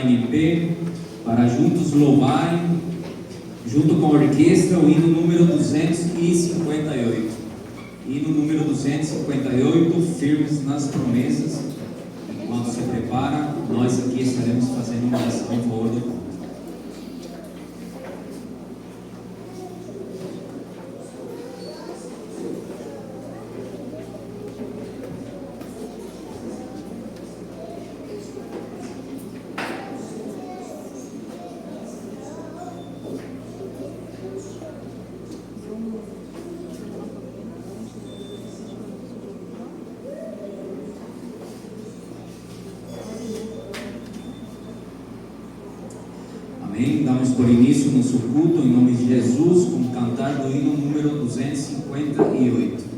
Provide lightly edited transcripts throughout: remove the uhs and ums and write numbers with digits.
colocarem em pé para juntos louvarem, junto com a orquestra, o hino número 258. Hino número 258, firmes nas promessas. Enquanto se prepara, nós aqui estaremos fazendo uma oração em favor do povo. Amém? Damos por início o nosso culto em nome de Jesus, com o cantar do hino número 258.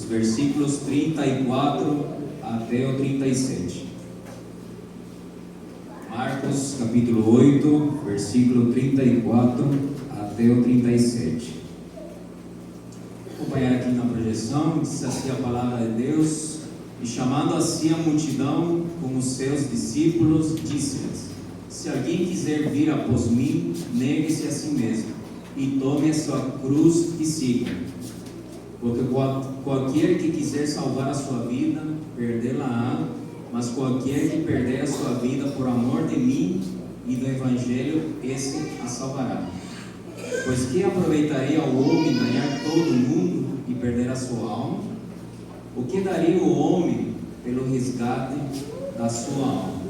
Versículos 34 até o 37. Marcos capítulo 8, versículo 34 até o 37. Vou acompanhar aqui na projeção, diz assim a palavra de Deus: e chamando assim a multidão com os seus discípulos, disse-lhes: se alguém quiser vir após mim, negue-se a si mesmo, e tome a sua cruz e siga. Porque qualquer que quiser salvar a sua vida, perdê-la-á, mas qualquer que perder a sua vida por amor de mim e do Evangelho, esse a salvará. Pois que aproveitaria ao homem ganhar todo o mundo e perder a sua alma? O que daria o homem pelo resgate da sua alma?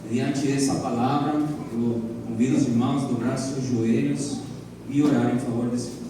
Diante dessa palavra, eu convido os irmãos a dobrar seus joelhos e orar em favor desse povo.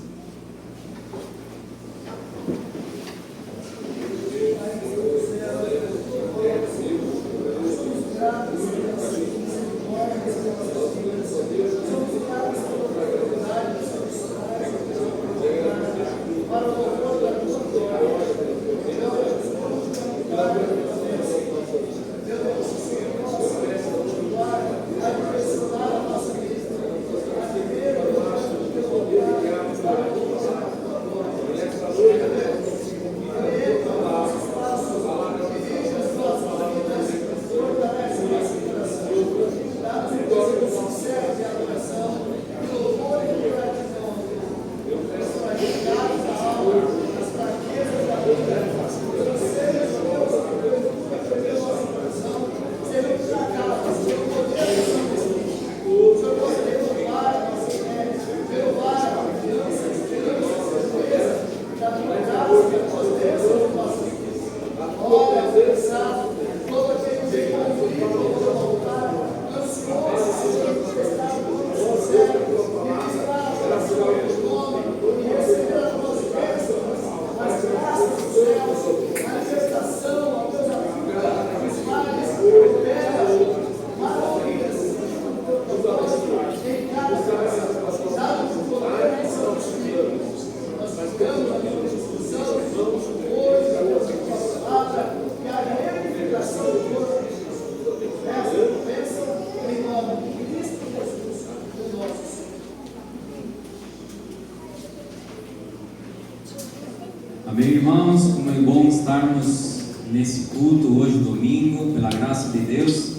Amém, irmãos? Como é bom estarmos nesse culto hoje, domingo, pela graça de Deus.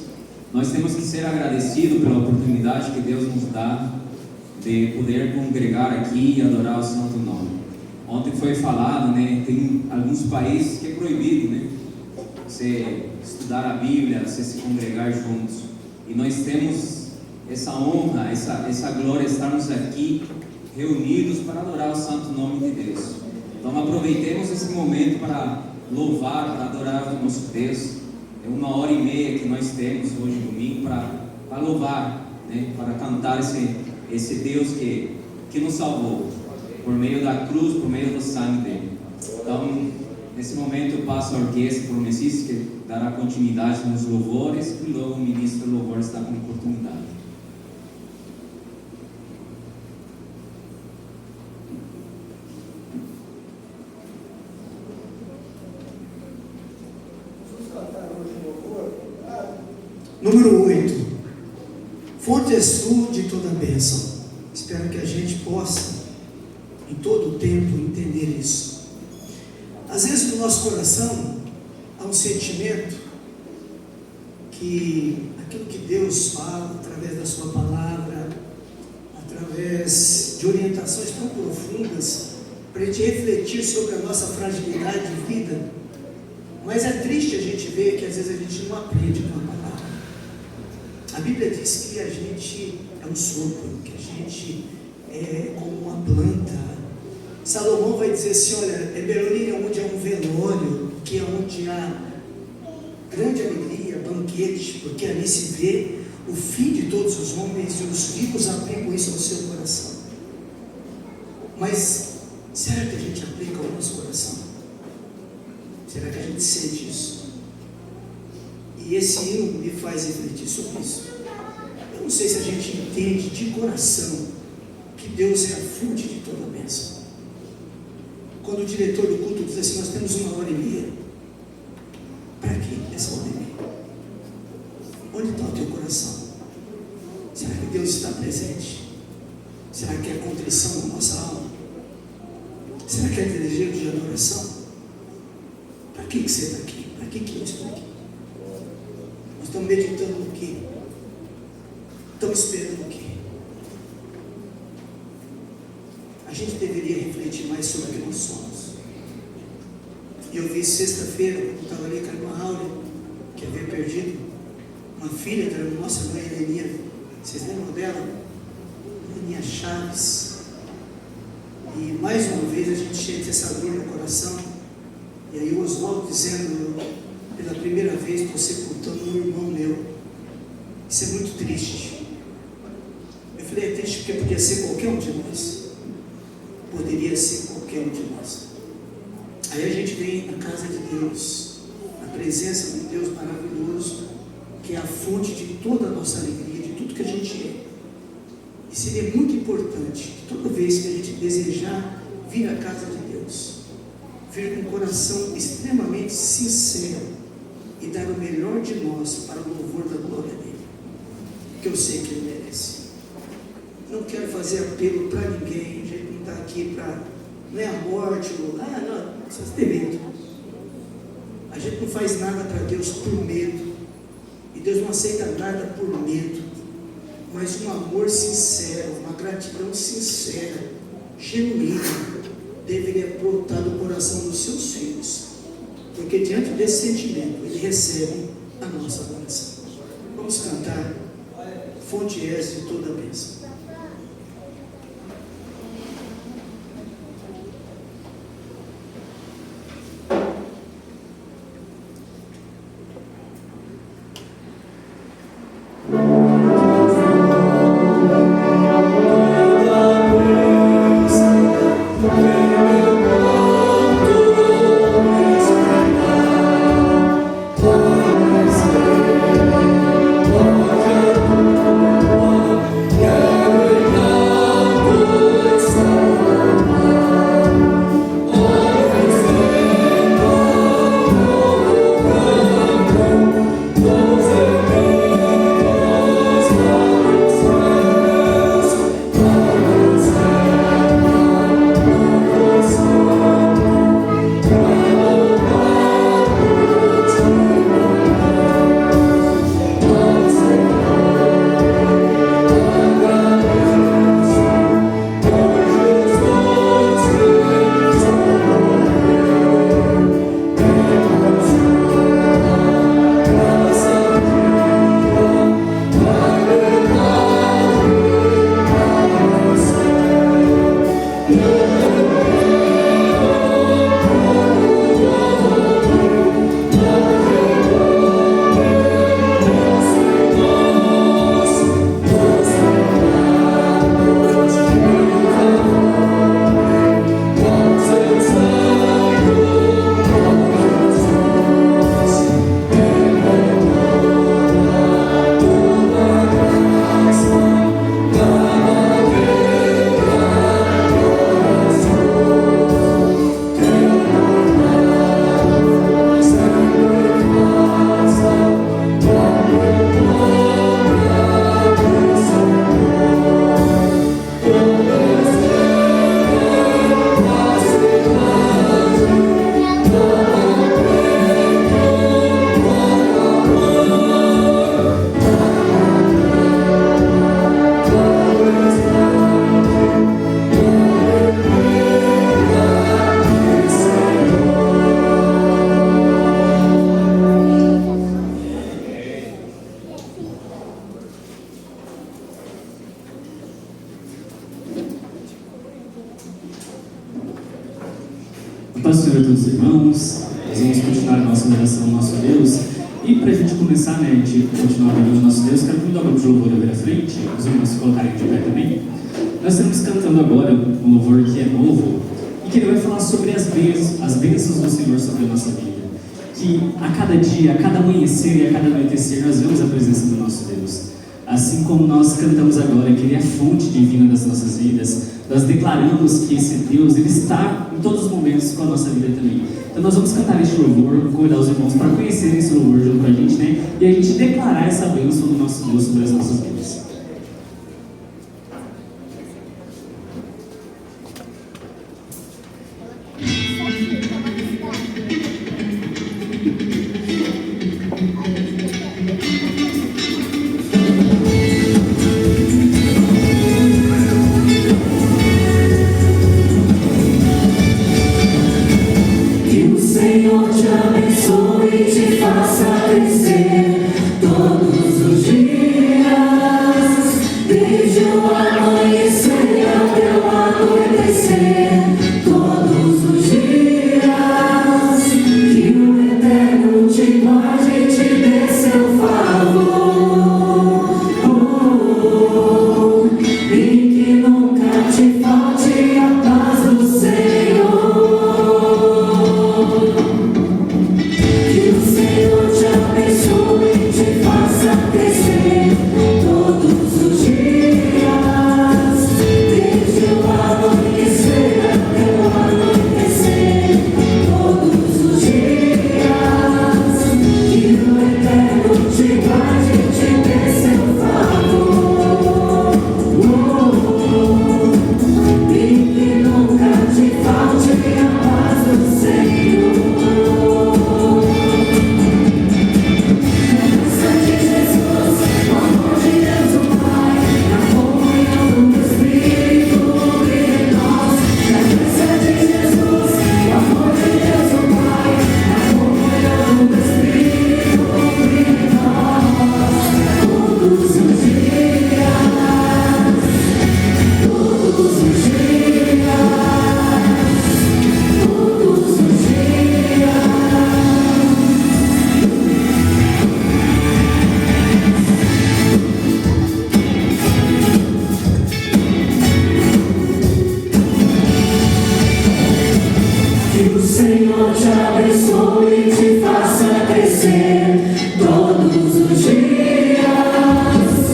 Nós temos que ser agradecidos pela oportunidade que Deus nos dá de poder congregar aqui e adorar o santo nome. Ontem foi falado, né? Tem alguns países que é proibido, né? Você estudar a Bíblia, você se congregar juntos. E nós temos essa honra, essa glória de estarmos aqui reunidos para adorar o santo nome de Deus. Então aproveitemos esse momento para louvar, para adorar o nosso Deus. É 1h30 que nós temos hoje domingo para louvar, né? Para cantar esse Deus que nos salvou por meio da cruz, por meio do sangue dele. Então nesse momento eu passo a orquestra para o Messias, que dará continuidade nos louvores, e logo o ministro do louvor está com oportunidade. Número 8. Fonte és tu de toda a bênção. Espero que a gente possa, em todo o tempo, entender isso. Às vezes no nosso coração há um sentimento que aquilo que Deus fala através da sua palavra, através de orientações tão profundas, para a gente refletir sobre a nossa fragilidade de vida, mas é triste a gente ver que às vezes a gente não aprende com a palavra. A Bíblia diz que a gente é um sopro, que a gente é como uma planta. Salomão vai dizer assim: olha, Belém é onde há um velório, que é onde há grande alegria, banquete, porque ali se vê o fim de todos os homens, e os ricos aplicam isso ao seu coração. Mas será que a gente aplica ao nosso coração? Será que a gente sente isso? E esse hino me faz refletir sobre isso. Eu não sei se a gente entende de coração que Deus é a fonte de toda a bênção. Quando o diretor do culto diz assim: nós temos 1h30, para que essa 1h30? Onde está o teu coração? Será que Deus está presente? Será que é contrição na nossa alma? Será que é desejo de adoração? Para que você está aqui? Para que eu estou aqui? Nós estamos meditando no quê? Estamos esperando o quê? A gente deveria refletir mais sobre quem nós somos. E eu vi sexta-feira, quando estava ali com a irmã Áurea, que havia perdido uma filha da nossa mãe Helenia, Vocês lembram dela? Aninha Chaves. E mais uma vez a gente sente essa dor no coração. E aí o Oswaldo dizendo, pela primeira vez estou sepultando um irmão meu. Isso é muito triste. Eu falei, é triste porque podia ser qualquer um de nós. Poderia ser qualquer um de nós. Aí a gente vem na casa de Deus, na presença de Deus maravilhoso, que é a fonte de toda a nossa alegria, de tudo que a gente é. E seria muito importante que toda vez que a gente desejar vir à casa de Deus, vir com um coração extremamente sincero e dar o melhor de nós para o louvor da glória dele, que eu sei que ele merece. Não quero fazer apelo para ninguém, a gente não está aqui para, não é a morte, ou, não, vocês têm medo. A gente não faz nada para Deus por medo, e Deus não aceita nada por medo, mas um amor sincero, uma gratidão sincera, genuína, deveria brotar do coração dos seus filhos, porque diante desse sentimento, ele recebe a nossa adoração. Vamos cantar, fonte és de toda a bênção. Paz do Senhor a todos os irmãos. Nós vamos continuar a nossa adoração ao nosso Deus. E para a gente começar, a gente continuar adorando o nosso Deus, quero convidar o grupo de louvor a vir à frente, os irmãos se colocarem de pé também. Nós estamos cantando agora um louvor que é novo e que ele vai falar sobre as bênçãos do Senhor sobre a nossa vida. Que a cada dia, a cada amanhecer e a cada anoitecer, nós vemos a presença do nosso Deus. Assim como nós cantamos agora, que Ele é a fonte divina das nossas vidas, nós declaramos que esse Deus, Ele está em todos os momentos com a nossa vida também. Então nós vamos cantar este louvor, convidar os irmãos para conhecerem esse louvor junto com a gente, né? E a gente declarar essa bênção do nosso Deus sobre as nossas vidas. Faça crescer todos os dias. Senhor te abençoe e te faça crescer todos os dias.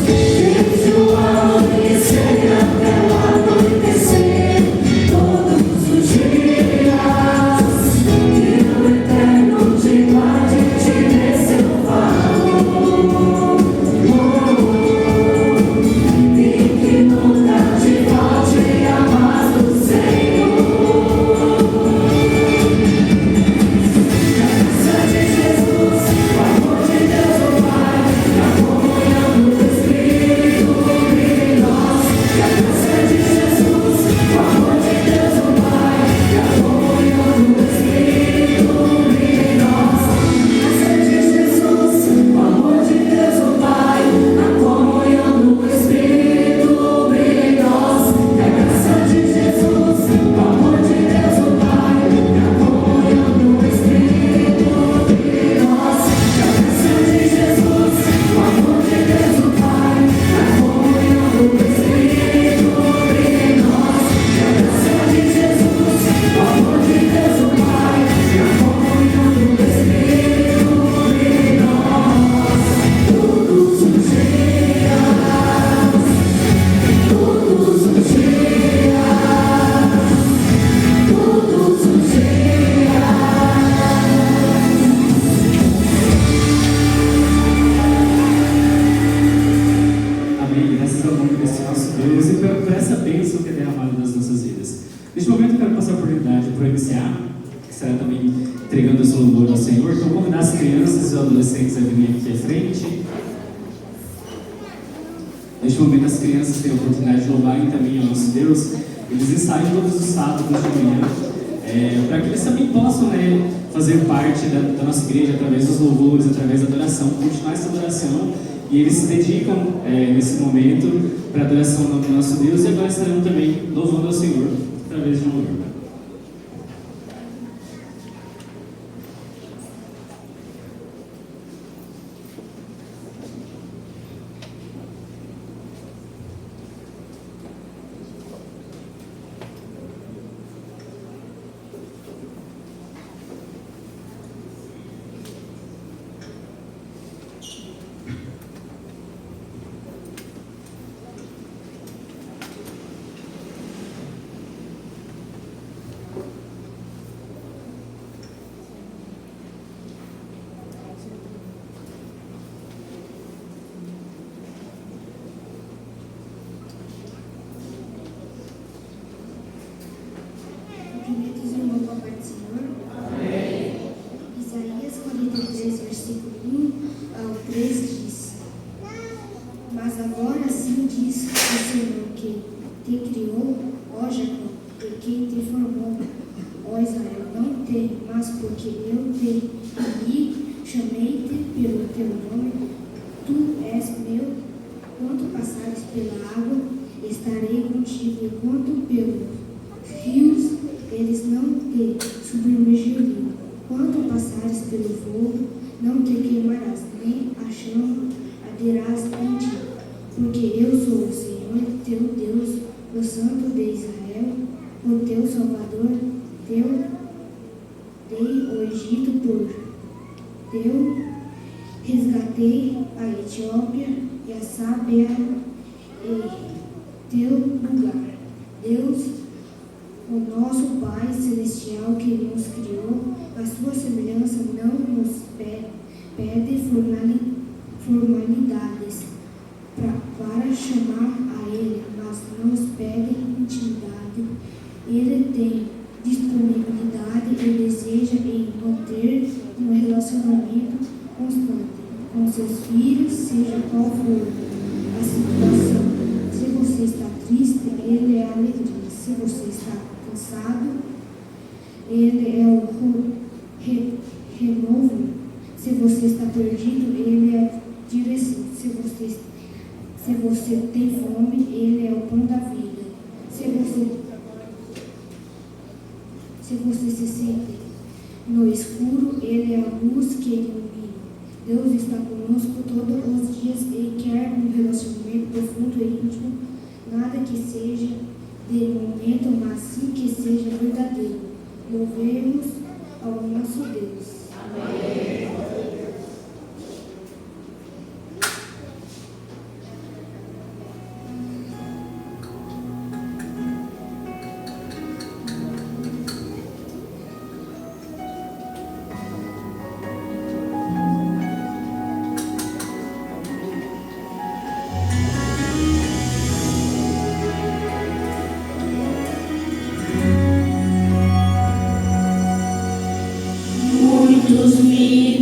Desde o amanhecer até o anoitecer, todos os dias. Que o Eterno te guarde e te dê seu favor. E que nunca te falte a paz do Senhor. Neste momento as crianças têm a oportunidade de louvarem também ao nosso Deus. Eles ensaiam todos os sábados de manhã, para que eles também possam fazer parte da nossa igreja através dos louvores, através da adoração, continuar essa adoração. E eles se dedicam nesse momento para a adoração do nosso Deus, e agora estarão também louvando ao Senhor através de um louvor. Cumprimentos e louvor ao Pai do Senhor. Amém. Isaías 43, versículo 1 ao 3 diz: Mas agora sim diz o Senhor que te criou, ó Jacó, e quem te formou, ó Israel, não te, mas porque eu te vi, chamei-te pelo teu nome, tu és meu. Quando passares pela água, estarei contigo, e quando pelos rios, eles não te submergirão. Quando passares pelo fogo, não te queimarás, nem a chama arderás em ti. Porque eu sou o Senhor, teu Deus, o Santo de Israel, o teu Salvador. Dei o Egito por teu, resgatei a Etiópia e a Sábia em teu lugar. Deus, o nosso Pai Celestial que nos criou, a sua semelhança, não nos pede formalidades para chamar a Ele, mas nos pede intimidade. Ele tem disponibilidade e deseja em manter um relacionamento constante com seus filhos, seja qual for a situação. Se você está triste, Ele é a alegria. Se você está cansado, Ele é o renovo. Se você está perdido, Ele é a direção. Se você tem fome, Ele é o pão da vida. Se você se sente no escuro, Ele é a luz que ilumina. Deus está conosco todos os dias e quer um relacionamento profundo e íntimo, nada que seja de momento, mas sim que seja verdadeiro. Louvemos ao nosso Deus. Muitos me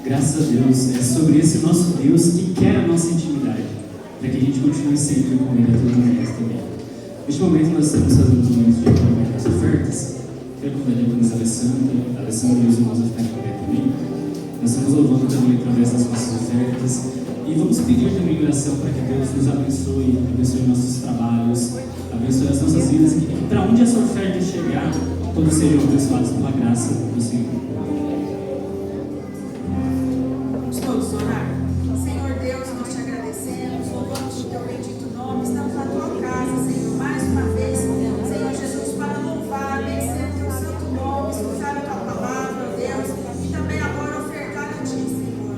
Graças a Deus, é sobre esse nosso Deus que quer a nossa intimidade, para que a gente continue sempre com Ele a todo momento também. Neste momento nós estamos fazendo os momentos de acompanhamento das ofertas. Quero convidar a diaconisa Alessandra e os irmãos a ficarem também. Nós estamos louvando também através das nossas ofertas e vamos pedir também oração para que Deus nos abençoe nossos trabalhos, abençoe as nossas vidas e que para onde essa oferta chegar, todos sejam abençoados pela graça do Senhor. Vamos todos orar. Senhor Deus, nós te agradecemos, louvamos o teu bendito nome, estamos na tua casa, Senhor, mais uma vez, Senhor Jesus, para louvar, bendizer o teu santo nome, escutar a tua palavra, Deus, e também agora ofertar a ti, Senhor.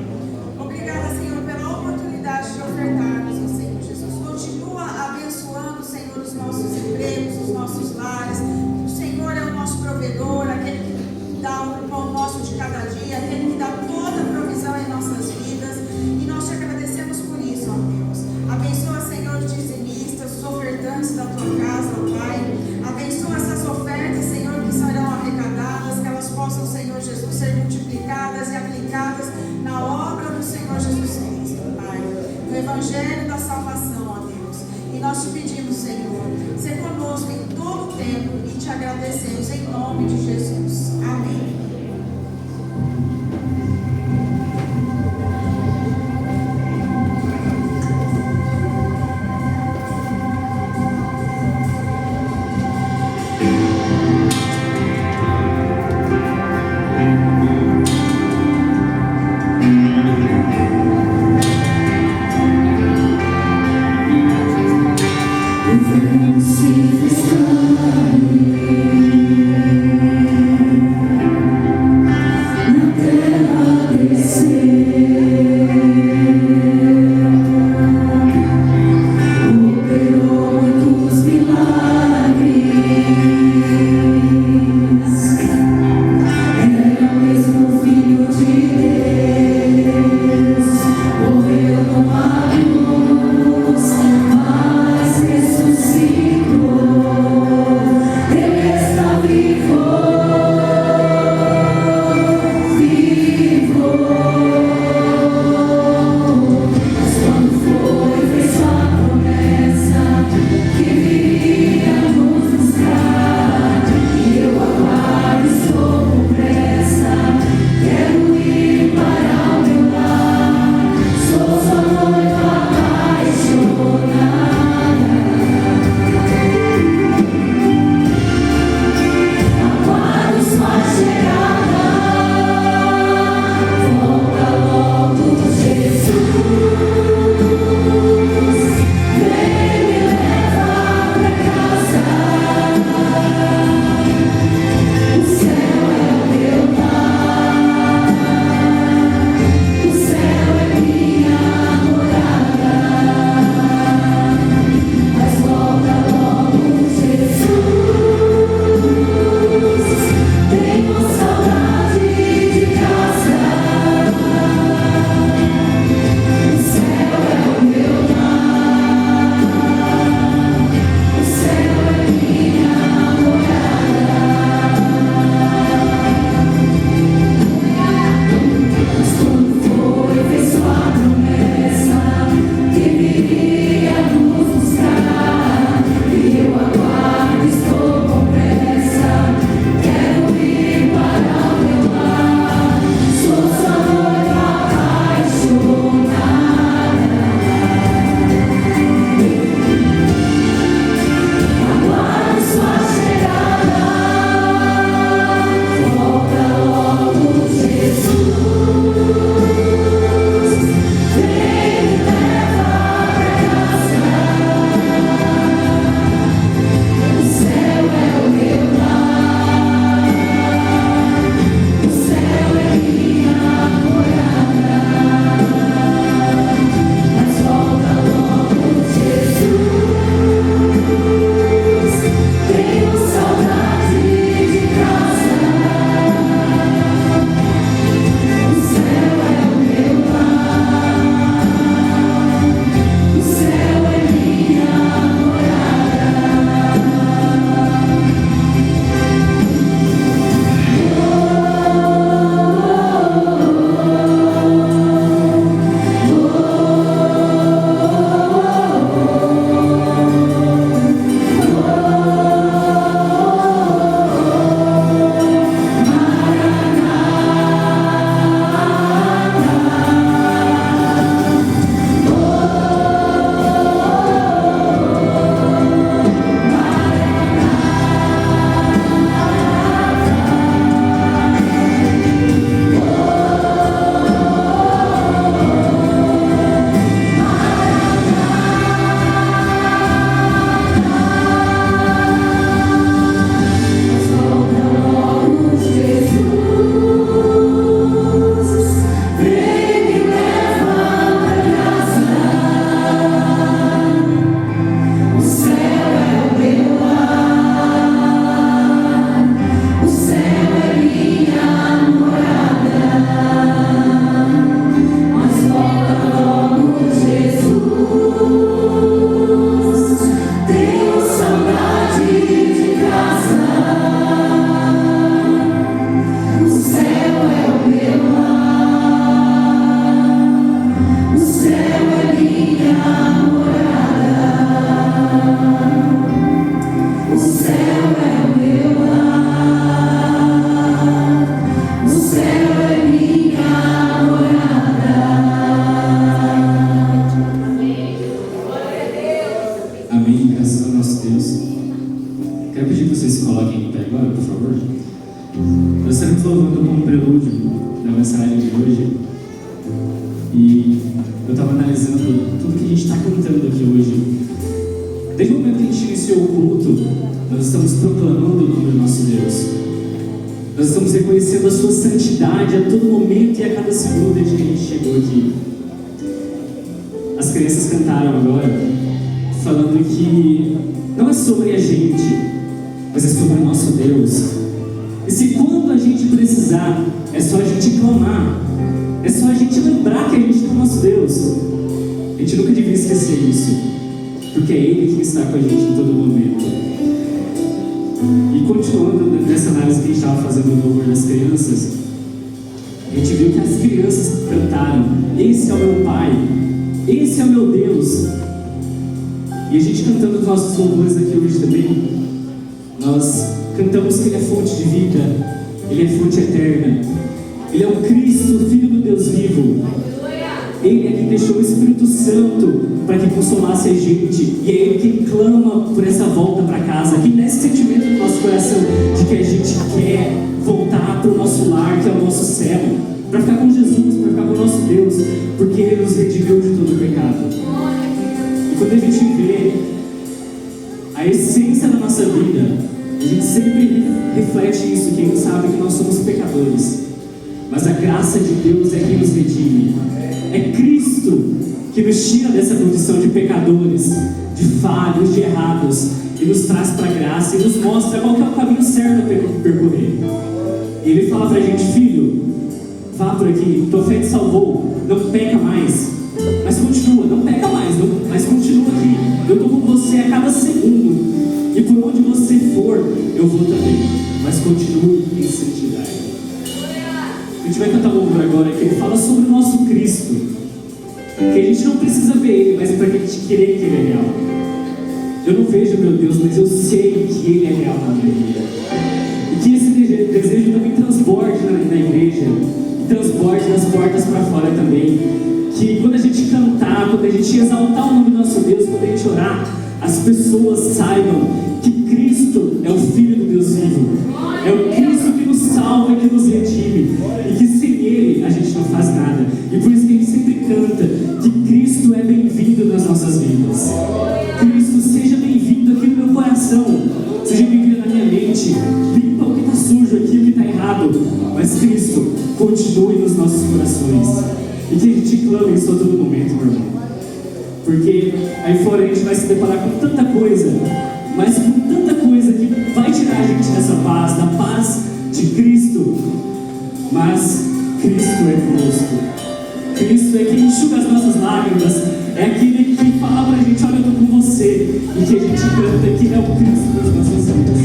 Obrigada, Senhor, pela oportunidade de ofertarmos, ó Senhor Jesus. Continua abençoando, Senhor, os nossos empregos, os nossos lares. O Senhor é o nosso provedor, aquele que dá o pão nosso de cada dia, aquele que dá toda a provisão em nossas vidas. E nós te agradecemos por isso, ó Deus. Abençoa, Senhor, os dizimistas, os ofertantes da tua casa, ó Pai. Abençoa essas ofertas, Senhor, que serão arrecadadas, que elas possam, Senhor Jesus, ser multiplicadas e aplicadas na obra do Senhor Jesus Cristo, Pai. No Evangelho da salvação, ó Deus. E nós te pedimos, Senhor, ser conosco em todo o tempo e te agradecemos em nome de Jesus. Amém. Venci, Quero pedir que vocês se coloquem em pé agora, por favor. Nós estamos louvando como prelúdio da mensagem de hoje. E eu estava analisando tudo que a gente está cantando aqui hoje. Desde o momento que a gente iniciou o culto, nós estamos proclamando o nome do nosso Deus. Nós estamos reconhecendo a sua santidade a todo momento e a cada segundo desde que a gente chegou aqui. As crianças cantaram agora, falando que não é sobre a gente, mas é sobre o nosso Deus. E se quando a gente precisar, é só a gente clamar, é só a gente lembrar que a gente tem o nosso Deus. A gente nunca devia esquecer isso, porque é Ele que está com a gente em todo momento. E continuando nessa análise que a gente estava fazendo no louvor das crianças, a gente viu que as crianças cantaram: esse é o meu Pai, esse é o meu Deus. E a gente cantando os nossos louvores aqui hoje também, nós cantamos que Ele é fonte de vida, Ele é fonte eterna, Ele é o Cristo, o Filho do Deus vivo. Ele é quem deixou o Espírito Santo para que consolasse a gente. E é Ele quem clama por essa volta para casa, quem dá esse sentimento no nosso coração de que a gente quer voltar para o nosso lar, que é o nosso céu, para ficar com Jesus, para ficar com o nosso Deus, porque Ele nos redimiu de todo o pecado. E quando a gente vê a essência da nossa vida, a gente sempre reflete isso, que a gente sabe que nós somos pecadores, mas a graça de Deus é quem nos redime. É Cristo que nos tira dessa condição de pecadores, de falhos, de errados, e nos traz para a graça e nos mostra qual que é o caminho certo a percorrer. E Ele fala para a gente: filho, vá por aqui, tua fé te salvou, não peca mais, mas continua, não peca mais, mas continua aqui, eu estou com você a cada segundo, e por onde você for, eu vou também, mas continue em santidade. A gente vai cantar um louvor agora que ele fala sobre o nosso Cristo, que a gente não precisa ver Ele, mas é para a gente querer que Ele é real. Eu não vejo meu Deus, mas eu sei que Ele é real na minha vida, e que esse desejo também transborde na igreja, e transborde das portas para fora também, que quando a gente cantar, quando a gente exaltar o nome do nosso Deus, quando a gente orar, as pessoas saibam que Cristo é o Filho do Deus vivo, é o Cristo que nos salva e que nos redime, e que sem Ele a gente não faz nada. E por isso que a gente sempre canta que Cristo é bem-vindo nas nossas vidas. Cristo, seja bem-vindo aqui no meu coração, seja bem-vindo na minha mente, limpa o que está sujo aqui, o que está errado, mas Cristo continue nos nossos corações, e que a gente clame isso a todo momento, meu irmão, porque aí fora a gente vai se deparar com tanta coisa, mas com tanta coisa que vai tirar a gente dessa paz, da paz de Cristo. Mas Cristo é conosco, Cristo é quem enxuga as nossas lágrimas, é aquele que fala pra gente: olha, eu estou com você, e que a gente canta que é o Cristo das nossas vidas.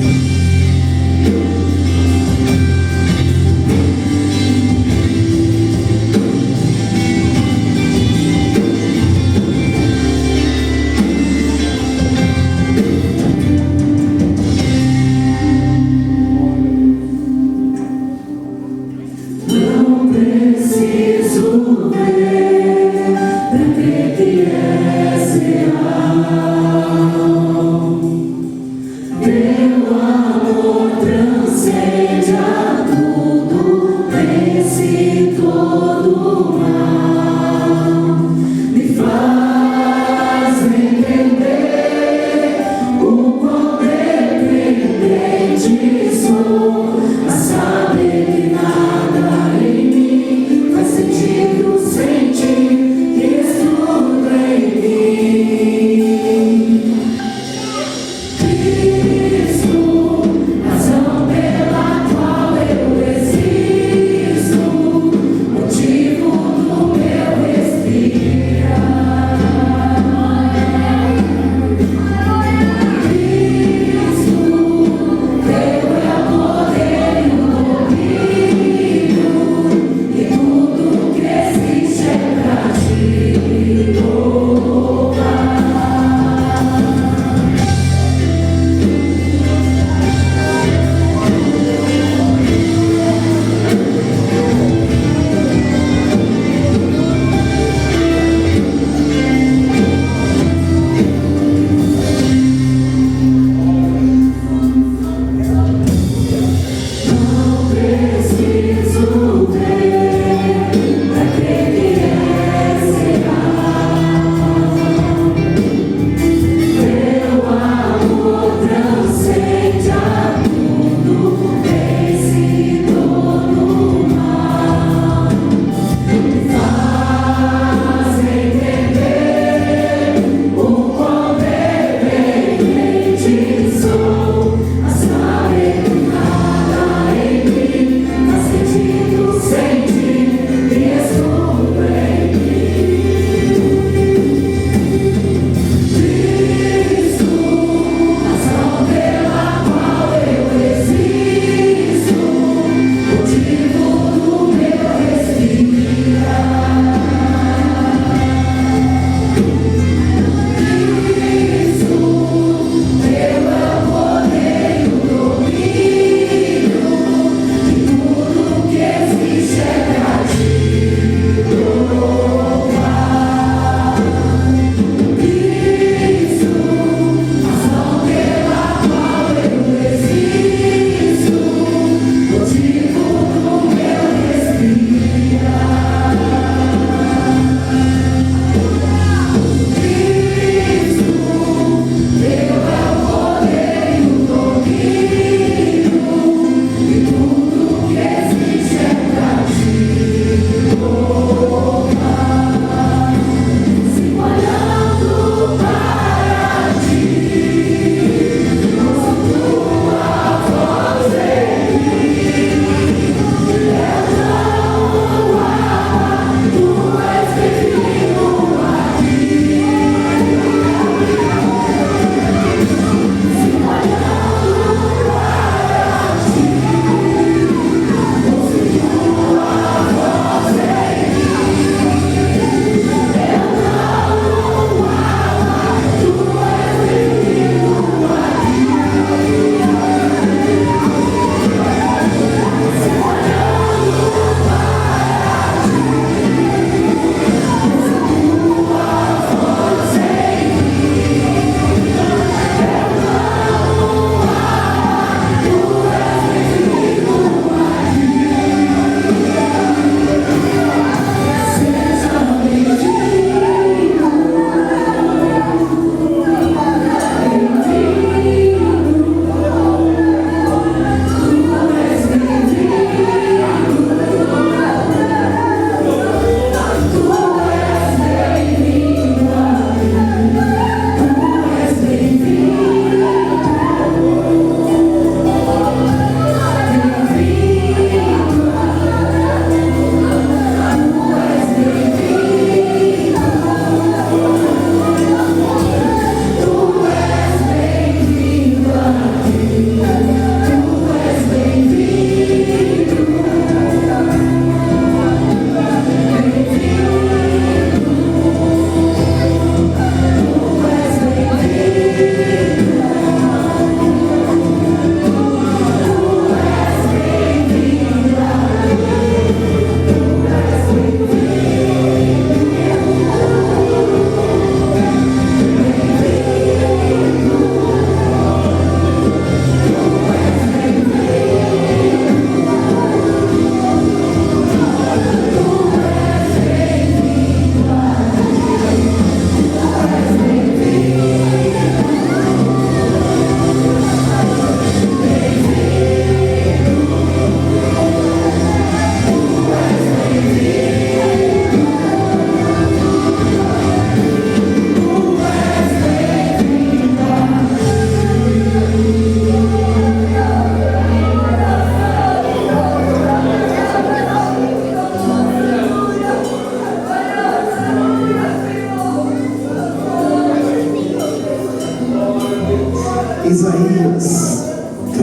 Cristo, razão pela qual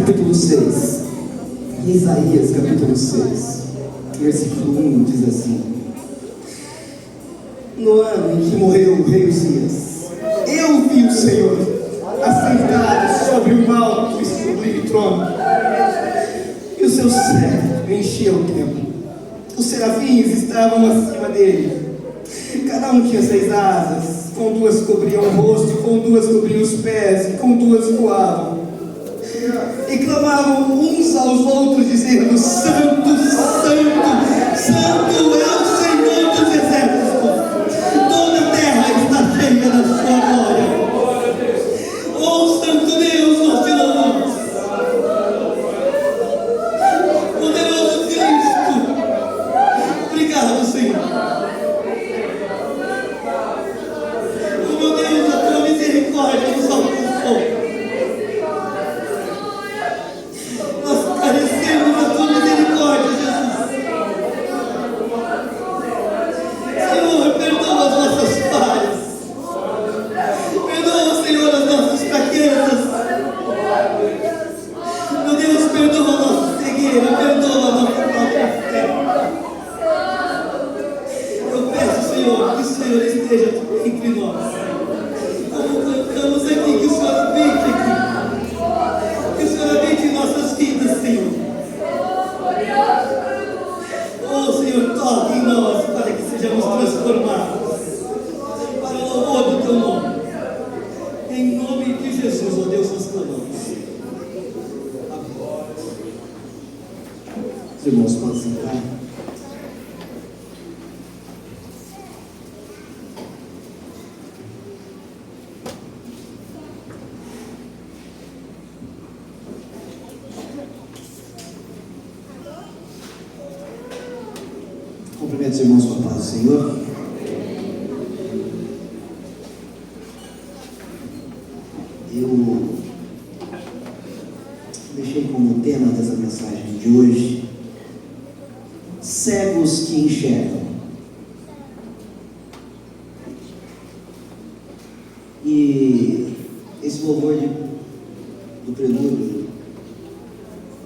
capítulo 6. Isaías, capítulo 6, versículo 1 diz assim: no ano em que morreu o rei Uzias, eu vi o Senhor assentado sobre um alto e sublime trono, e o seu cetro enchia o templo. Os serafins estavam acima dele. Cada um tinha 6 asas, com 2 cobriam o rosto, com 2 cobriam os pés, e com 2 voavam. E clamavam uns aos outros, dizendo: Santo, Santo, Santo é o Senhor dos exércitos, toda a terra está cheia da sua glória. Oh, Santo Deus, nós te louvamos. Poderoso Cristo, obrigado, Senhor. Oh, meu Deus, a tua misericórdia nos alcançou. Irmãos, podem sentar. Cumprimento os irmãos com a paz do Senhor. Eu deixei como tema dessa mensagem de hoje: cegos que enxergam. E esse louvor do prelúdio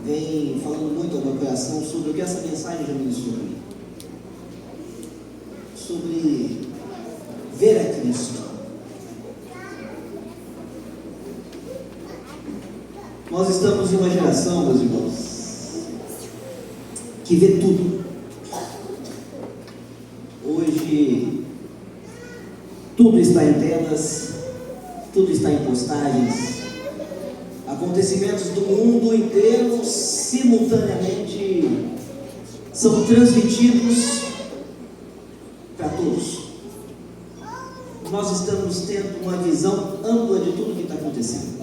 vem falando muito ao meu coração sobre o que essa mensagem já ministrou para mim, sobre ver a Cristo. Nós estamos em uma geração, meus irmãos, que vê tudo. Hoje, tudo está em telas, tudo está em postagens. Acontecimentos do mundo inteiro simultaneamente são transmitidos para todos. Nós estamos tendo uma visão ampla de tudo o que está acontecendo.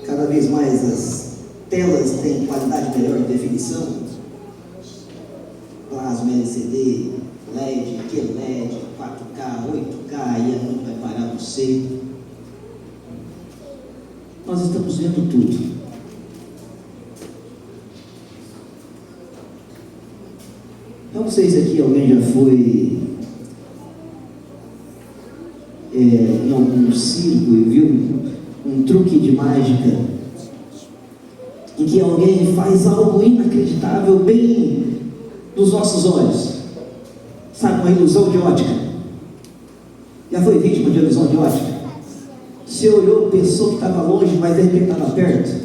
Cada vez mais as telas têm qualidade melhor de definição, plasma, LCD, LED, QLED, 4K, 8K, e a mão vai parar no seio. Nós estamos vendo tudo. Eu não sei se aqui alguém já foi em algum circo e viu um truque de mágica em que alguém faz algo inacreditável bem nos nossos olhos. Sabe, uma ilusão de ótica? Já foi vítima de ilusão de ótica? Você olhou, pensou que estava longe, mas de repente estava perto.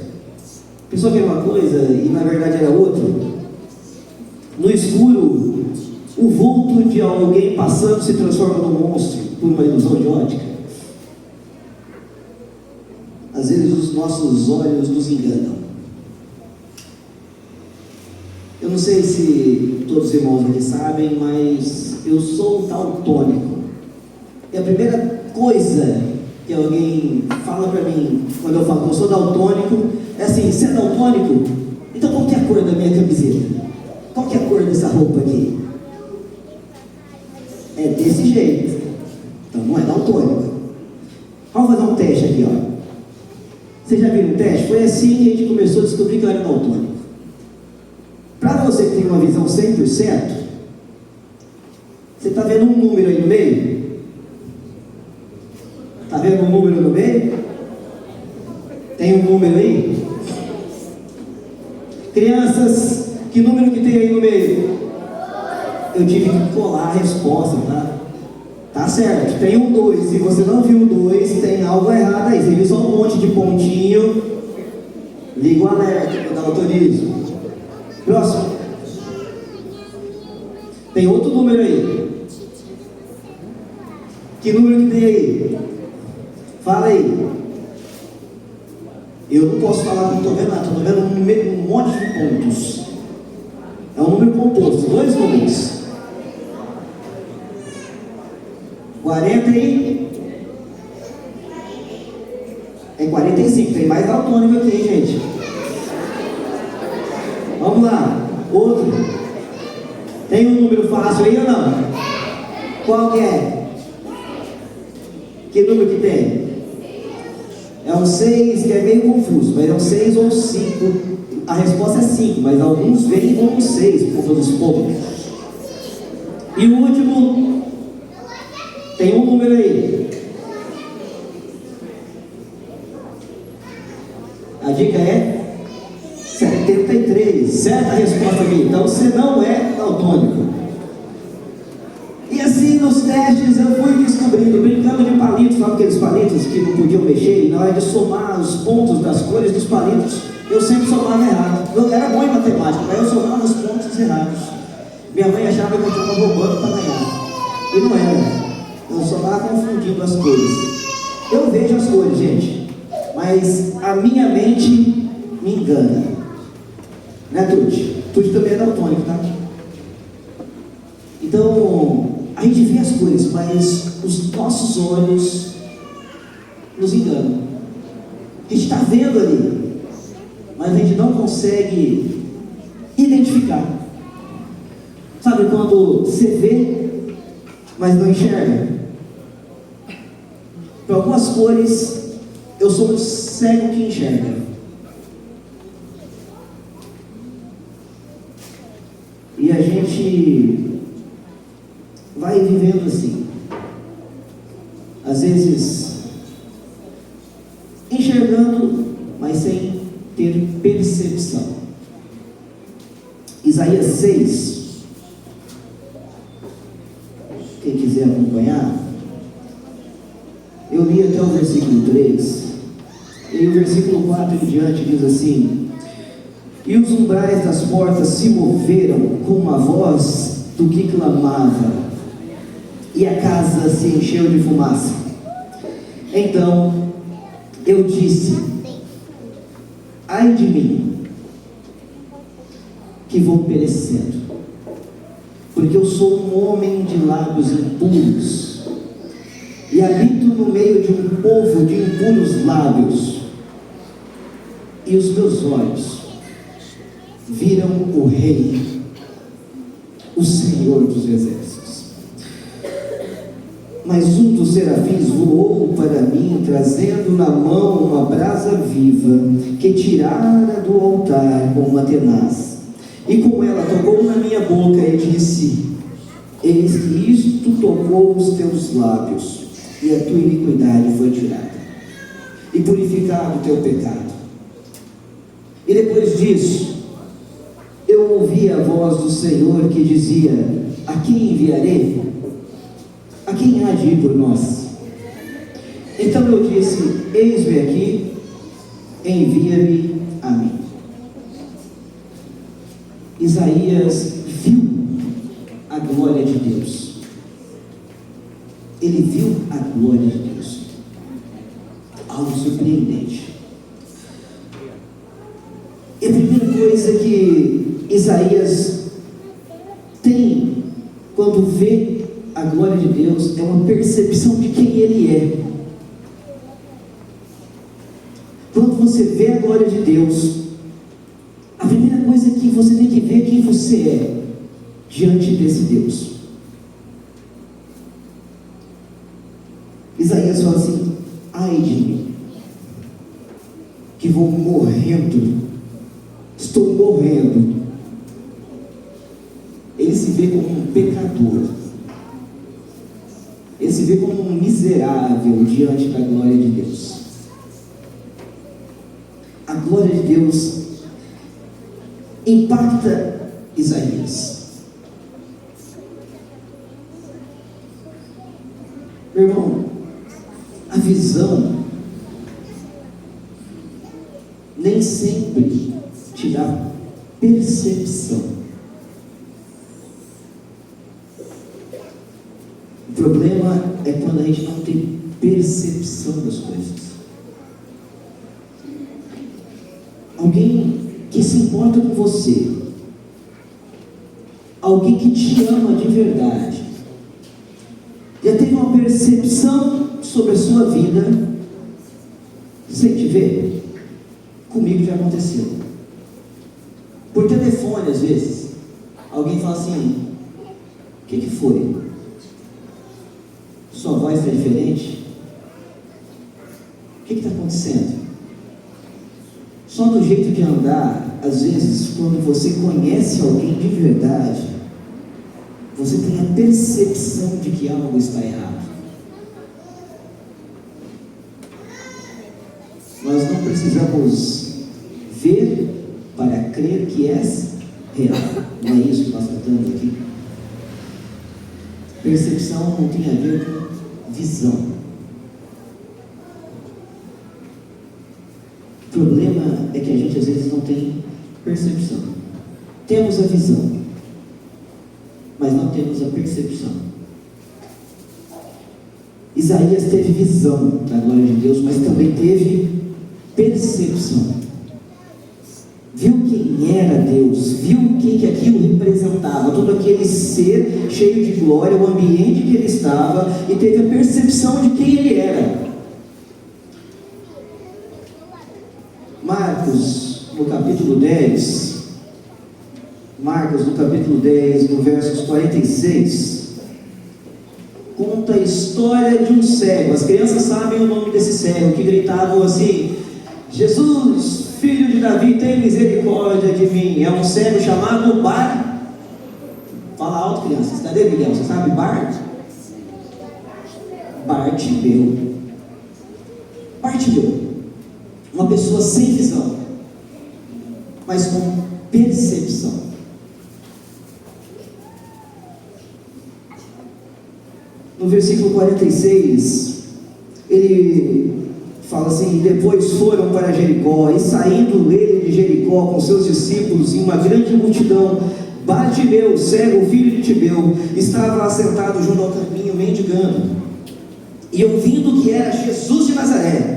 Pensou que era uma coisa e na verdade era outra. No escuro, o vulto de alguém passando se transforma num monstro por uma ilusão de ótica. Às vezes os nossos olhos nos enganam. Eu não sei se todos os irmãos aqui sabem, mas eu sou daltônico. E a primeira coisa que alguém fala para mim quando eu falo que eu sou daltônico é assim: você é daltônico? Então qual que é a cor da minha camiseta? Qual que é a cor dessa roupa aqui? É desse jeito. Então não é daltônico. Vamos fazer um teste aqui, ó. Vocês já viram um teste? Foi assim que a gente começou a descobrir que eu era daltônico. Para você que tem uma visão 100%, você está vendo um número aí no meio? Está vendo um número no meio? Tem um número aí? Crianças, que número que tem aí no meio? Eu tive que colar a resposta, tá? Tá certo, tem um 2. Se você não viu o 2, tem algo errado aí. Você viu só um monte de pontinho, liga o alerta para dar autorizo. Próximo. Tem outro número aí. Que número que tem aí? Fala aí. Eu não posso falar que não estou vendo nada, estou vendo um monte de pontos. É um número composto, 2 números. 40 e... É 45, tem mais daltônico aqui, hein, gente? Vamos lá, outro. Tem um número fácil aí ou não? Qual que é? Que número que tem? É um 6, que é meio confuso, mas é um 6 ou 5. A resposta é 5, mas alguns vêm com um 6, por todos os pontos. E o último, tem um número aí. A dica é 73, certa resposta aqui. Então você não é daltônico. E assim nos testes eu fui descobrindo, brincando de palitos, sabe aqueles palitos que não podiam mexer, e na hora de somar os pontos das cores dos palitos, eu sempre somava errado. Eu era bom em matemática, mas eu somava os pontos errados. Minha mãe achava que eu estava roubando para ganhar. E não era. Eu só estava confundindo as cores. Eu vejo as cores, gente, mas a minha mente me engana. Né, Tuti? Tuti também é daltônico, tá? Então, a gente vê as cores, mas os nossos olhos nos enganam. A gente está vendo ali, mas a gente não consegue identificar. Sabe quando você vê, mas não enxerga? Para algumas cores, eu sou um cego que enxerga. E a gente vai vivendo assim, às vezes enxergando, mas sem ter percepção. Isaías 6, quem quiser acompanhar, eu li até o versículo 3, e o versículo 4 em diante diz assim: e os umbrais das portas se moveram com uma voz do que clamava, e a casa se encheu de fumaça. Então eu disse: ai de mim, que vou perecendo, porque eu sou um homem de lábios impuros, e habito no meio de um povo de impuros lábios, e os meus olhos viram o Rei, o Senhor dos Exércitos. Mas um dos serafins voou para mim, trazendo na mão uma brasa viva, que tirara do altar com uma tenaz, e com ela tocou na minha boca e disse: eis que isto tocou os teus lábios, e a tua iniquidade foi tirada, e purificado o teu pecado. E depois disso, eu ouvi a voz do Senhor que dizia: a quem enviarei? A quem há de ir por nós? Então eu disse: eis-me aqui, envia-me a mim. Isaías viu a glória de Deus. Ele viu a glória de Deus. Algo surpreendente. E a primeira coisa que Isaías tem quando vê a glória de Deus é uma percepção de quem Ele é. Quando você vê a glória de Deus, a primeira coisa que você tem que ver é quem você é diante desse Deus. Isaías fala assim: ai de mim, que vou morrendo, estou morrendo. Ele se vê como um pecador, ele se vê como um miserável diante da glória de Deus. a glória de Deus impacta Isaías. Meu irmão, a visão nem sempre te dá percepção. O problema é quando a gente não tem percepção das coisas. Alguém que se importa com você, alguém que te ama de verdade, já teve uma percepção sobre a sua vida sem te ver? Comigo já aconteceu. Por telefone, às vezes, alguém fala assim: o que foi? Sua voz está diferente? O que está acontecendo? Só do jeito de andar, às vezes, quando você conhece alguém de verdade, você tem a percepção de que algo está errado. Nós não precisamos ver para crer que és real. Não é isso que nós tratamos aqui. Percepção não tem a ver com visão. O problema é que a gente às vezes não tem percepção. Temos a visão, mas não temos a percepção. Isaías teve visão da glória de Deus, mas também teve percepção. Viu quem era Deus, viu o que aquilo representava, todo aquele ser cheio de glória, o ambiente que ele estava, e teve a percepção de quem ele era. Marcos, no capítulo 10, no versos 46, conta a história de um cego. As crianças sabem o nome desse cego, que gritavam assim: Jesus, filho de Davi, tem misericórdia de mim. É um cego chamado Fala alto, crianças. Cadê Miguel? Você sabe Bartimeu. Uma pessoa sem visão, mas com percepção. No versículo 46, ele fala assim: depois foram para Jericó, e saindo ele de Jericó com seus discípulos e uma grande multidão, Bartimeu, cego, filho de Timeu, estava assentado junto ao caminho mendigando, e ouvindo que era Jesus de Nazaré,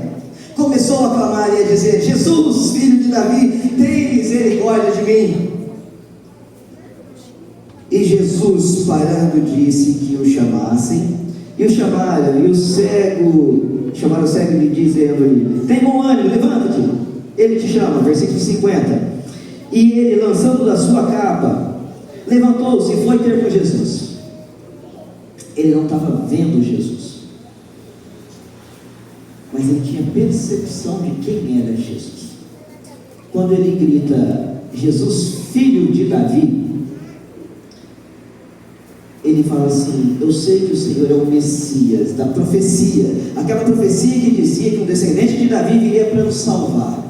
começou a clamar e a dizer: Jesus, filho de Davi, tem misericórdia de mim. E Jesus, parando, disse que o chamassem, e o chamaram, e chamaram o cego e dizendo-lhe: tem bom ânimo, levanta-te, ele te chama. Versículo 50. E ele, lançando da sua capa, levantou-se e foi ter com Jesus. Ele não estava vendo Jesus, mas ele tinha percepção de quem era Jesus. Quando ele grita: Jesus, filho de Davi, ele fala assim: eu sei que o Senhor é o Messias, da profecia, aquela profecia que dizia que um descendente de Davi viria para nos salvar.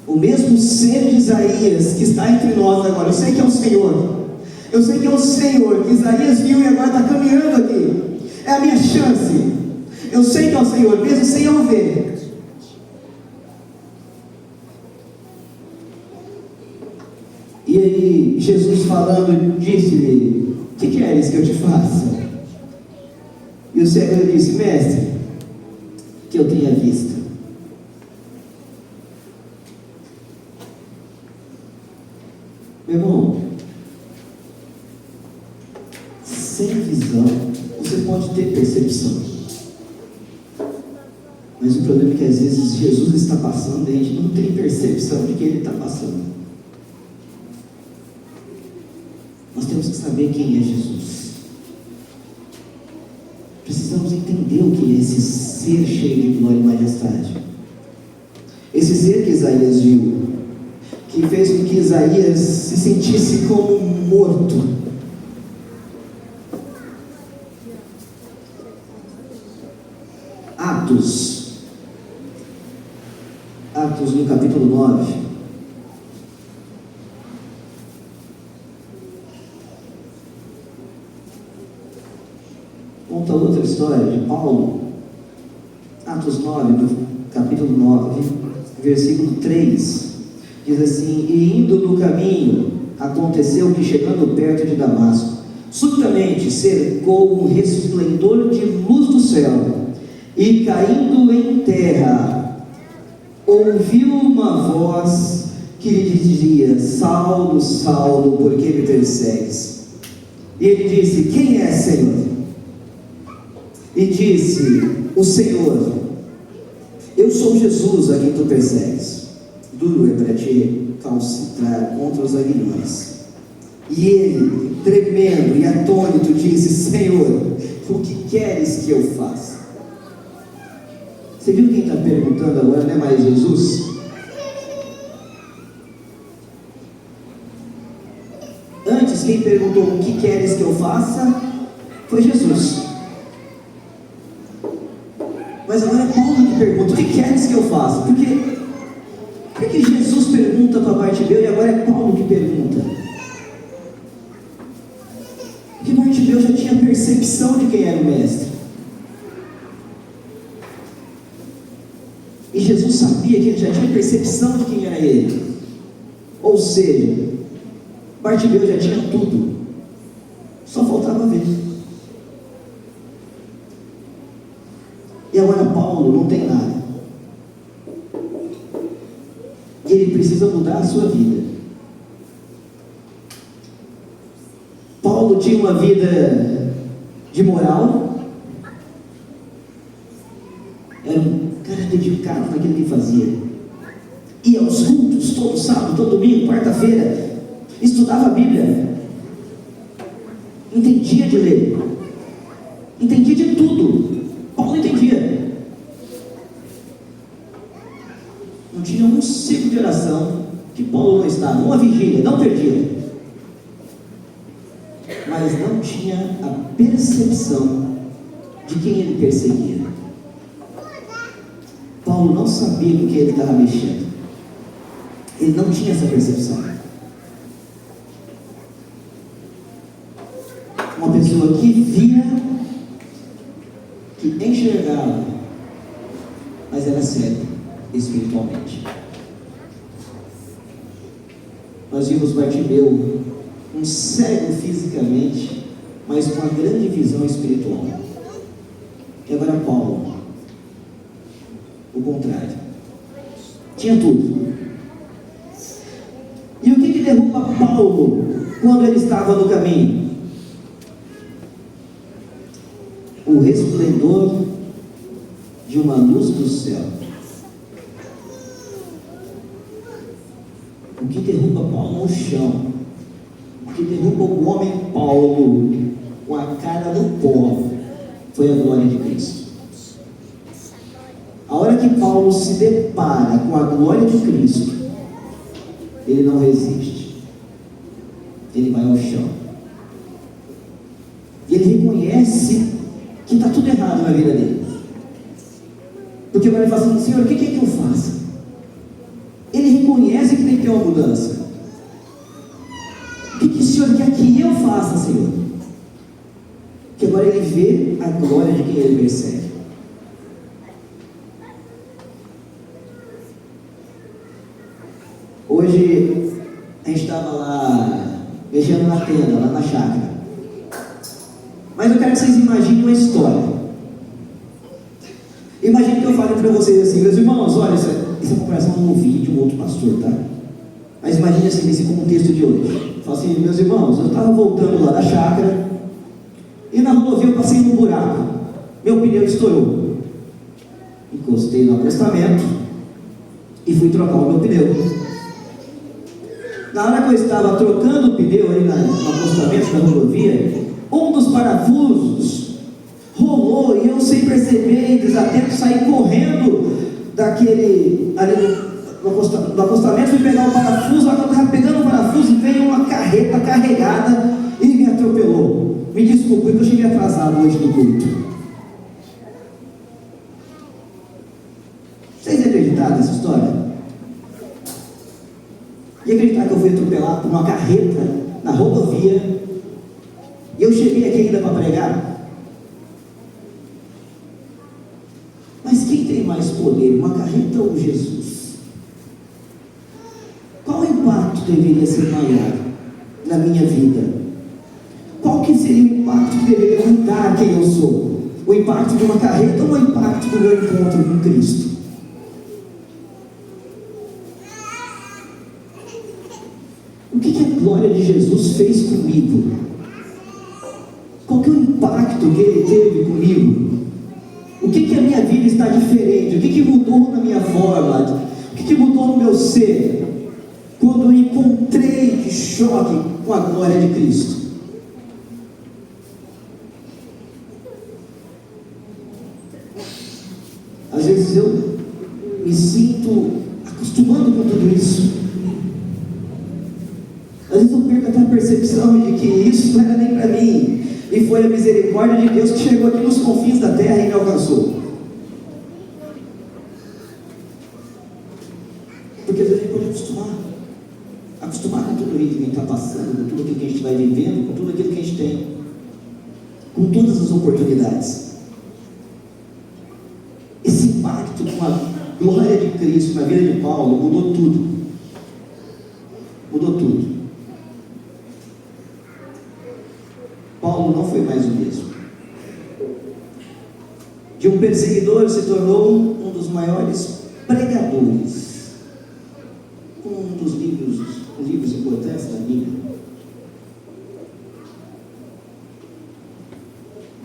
O mesmo ser de Isaías que está entre nós agora, eu sei que é o Senhor. Eu sei que é o Senhor que Isaías viu e agora está caminhando aqui. É a minha chance. Eu sei que é o Senhor, mesmo sem eu ver. E aí, Jesus falando, disse-lhe: o que queres que eu te faça? E o cego disse: mestre, que eu tenha vista. Meu irmão, sem visão, você pode ter percepção, mas o problema é que às vezes Jesus está passando e a gente não tem percepção de que Ele está passando. Nós temos que saber quem é Jesus. Precisamos entender o que é esse ser cheio de glória e majestade. Esse ser que Isaías viu, que fez com que Isaías se sentisse como morto. Atos, Atos no capítulo 9. Conta outra história de Paulo. Atos 9, no capítulo 9, versículo 3. Diz assim: e indo no caminho, aconteceu que chegando perto de Damasco, subitamente cercou um resplendor de luz do céu, e caindo em terra, ouviu uma voz que lhe dizia: Saulo, Saulo, por que me persegues? E ele disse: quem é, Senhor? E disse o Senhor: eu sou Jesus a quem tu persegues. Duro é para ti calcitrar contra os aguilhões. E ele, tremendo e atônito, disse: Senhor, o que queres que eu faça? Você viu quem está perguntando agora? Não é mais Jesus? Antes, quem perguntou o que queres que eu faça foi Jesus. Mas agora é Paulo que pergunta: o que queres que eu faça? Por que Jesus pergunta para Bartimeu e agora é Paulo que pergunta? Porque Bartimeu já tinha percepção de quem era o mestre. E Jesus sabia que ele já tinha percepção de quem era ele. Ou seja, Bartimeu já tinha tudo, só faltava ver. E agora Paulo não tem nada. E ele precisa mudar a sua vida. Paulo tinha uma vida de moral. Era um cara dedicado naquilo que fazia. Ia aos cultos todo sábado, todo domingo, quarta-feira. Estudava a Bíblia. Entendia de ler. Entendia de tudo. Paulo entendia. Não tinha um ciclo de oração que Paulo não estava, uma vigília, não perdia. Mas não tinha a percepção de quem ele perseguia. Paulo não sabia com quem ele estava mexendo. Ele não tinha essa percepção. Uma pessoa que via, que enxergava, mas era cego espiritualmente. Nós vimos Bartimeu, um cego fisicamente, mas com uma grande visão espiritual. E agora Paulo, o contrário, tinha tudo. E o que derruba Paulo quando ele estava no caminho? O resplendor de uma luz do céu. O que derruba Paulo no chão, o que derruba o homem Paulo com a cara no pó, foi a glória de Cristo. A hora que Paulo se depara com a glória de Cristo, ele não resiste, ele vai ao chão. E ele reconhece que está tudo errado na vida dele. Porque agora ele fala assim: Senhor, o que é que eu faço? Ele reconhece que tem que ter uma mudança. O que o Senhor quer que eu faça, Senhor? Que agora ele vê a glória de quem ele persegue. Hoje a gente estava lá mexendo na tenda, lá na chácara. Mas eu quero que vocês imaginem uma história. Imagine que eu fale para vocês assim: meus irmãos, olha, essa comparação eu não ouvi de um outro pastor, tá? Mas imagine assim, nesse contexto de hoje. Fala assim: meus irmãos, eu estava voltando lá da chácara e na rodovia eu passei num buraco. Meu pneu estourou. Encostei no acostamento e fui trocar o meu pneu. Na hora que eu estava trocando o pneu ali no acostamento da rodovia, um dos parafusos rolou e eu, sem perceber, desatento, saí correndo daquele ali do acostamento, fui pegar o parafuso. Lá que eu estava pegando o parafuso, veio uma carreta carregada e me atropelou. Me desculpe que eu cheguei atrasado hoje no culto. Vocês acreditaram nessa história? E acreditar que eu fui atropelado por uma carreta na rodovia e eu cheguei aqui ainda para pregar? Mas quem tem mais poder, uma carreta ou Jesus? Qual o impacto deveria ser maior na minha vida? Qual que seria o impacto que deveria mudar quem eu sou? O impacto de uma carreta ou o impacto do meu encontro com Cristo? O que a glória de Jesus fez comigo? Qual que é o impacto que Ele teve comigo? O que a minha vida está diferente? O que mudou na minha forma? O que mudou no meu ser? Quando eu encontrei que choque com a glória de Cristo. Às vezes eu me sinto acostumando com tudo isso. Às vezes eu perco até a percepção de que isso não era nem para mim. E foi a misericórdia de Deus que chegou aqui nos confins da terra e me alcançou. Porque às vezes a gente pode acostumar com tudo isso que a gente está passando, com tudo aquilo que a gente vai vivendo, com tudo aquilo que a gente tem, com todas as oportunidades. Esse impacto com a glória de Cristo na vida de Paulo mudou tudo. Mudou tudo. Paulo não foi mais o mesmo. De um perseguidor se tornou um dos maiores pregadores. Um dos livros importantes da Bíblia.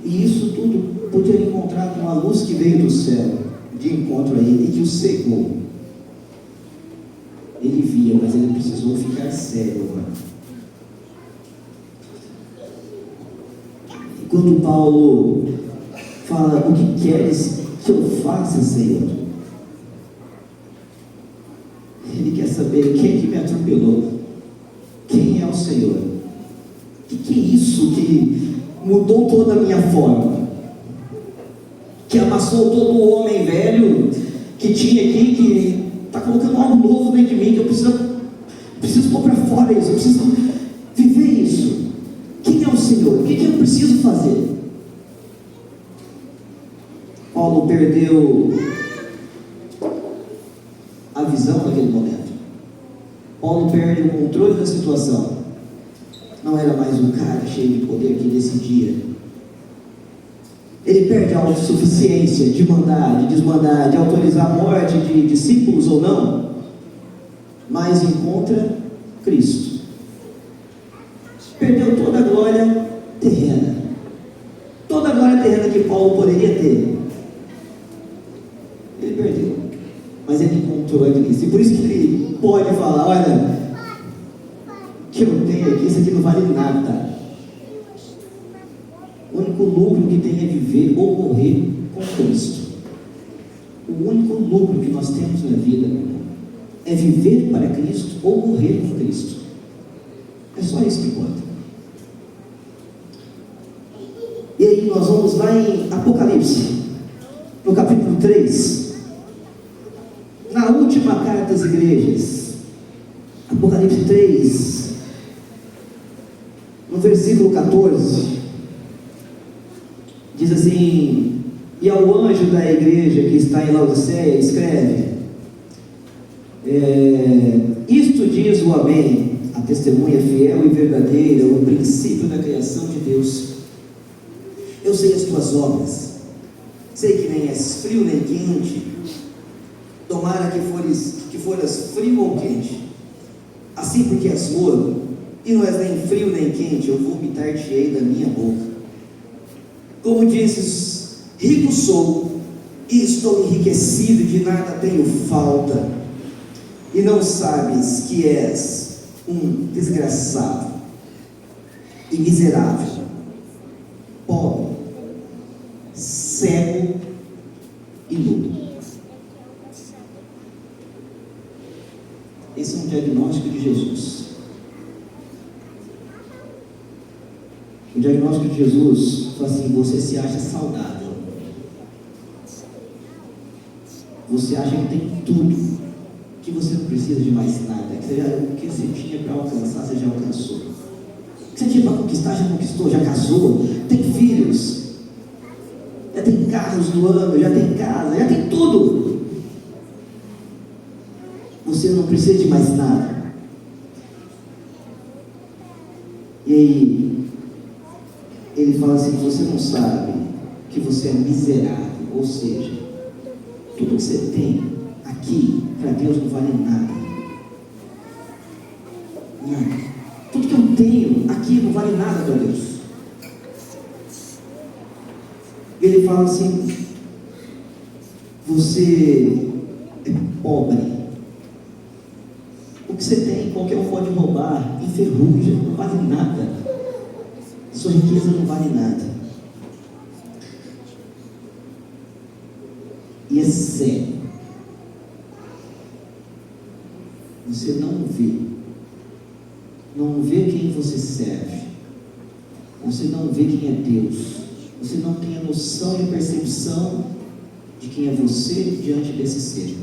E isso tudo por ter encontrado uma luz que veio do céu, de encontro a ele, e que o cegou. Ele via, mas ele precisou ficar cego agora. Quando Paulo fala, o que queres que eu faça, Senhor? Ele quer saber quem que me atropelou, quem é o Senhor, o que é isso que mudou toda a minha forma, que amassou todo o homem velho que tinha aqui, que está colocando algo novo dentro de mim, que eu preciso pôr para fora isso, eu preciso viver isso. Quem é o Senhor? O que eu preciso fazer? Paulo perdeu a visão naquele momento. Paulo perde o controle da situação. Não era mais um cara cheio de poder que decidia. Ele perde a autossuficiência de mandar, de desmandar, de autorizar a morte de discípulos ou não, mas encontra Cristo. Perdeu toda a glória terrena. Toda a glória terrena que Paulo poderia ter. Ele perdeu. Mas ele encontrou a Cristo. E por isso que ele pode falar, olha, o que eu tenho aqui, isso aqui não vale nada. O único lucro que tem é viver ou morrer com Cristo. O único lucro que nós temos na vida, meu irmão, é viver para Cristo ou morrer com Cristo. É só isso que conta. E aí nós vamos lá em Apocalipse, no capítulo 3, na última carta às igrejas. Apocalipse 3, no versículo 14, diz assim: e ao anjo da igreja que está em Laodiceia escreve, isto diz o Amém, a testemunha fiel e verdadeira, o princípio da criação de Deus. Eu sei as tuas obras, sei que nem és frio nem quente, tomara que foras frio ou quente. Assim, porque és morno, e não és nem frio nem quente, eu vomitar-te-ei da minha boca. Como dizes, rico sou, e estou enriquecido, de nada tenho falta, e não sabes que és um desgraçado e miserável, pobre, cego e nu. Esse é um diagnóstico de Jesus. O diagnóstico de Jesus fala assim: você se acha saudável, você acha que tem tudo, que você não precisa de mais nada, o que você tinha para alcançar, você já alcançou. O que você tinha para conquistar, já conquistou, já casou, tem filhos, já tem carros do ano, já tem casa, já tem tudo. Você não precisa de mais nada. E aí, ele fala assim: você não sabe que você é miserável, ou seja, tudo que você tem aqui, para Deus não vale nada. Nada. Tudo que eu tenho aqui não vale nada para Deus. Ele fala assim: você é pobre. O que você tem, qualquer um pode roubar, enferruja, não vale nada. Sua riqueza não vale nada. E é sério. Você não vê quem você serve. Você não vê quem é Deus. Você não tem a noção e a percepção de quem é você diante desse ser.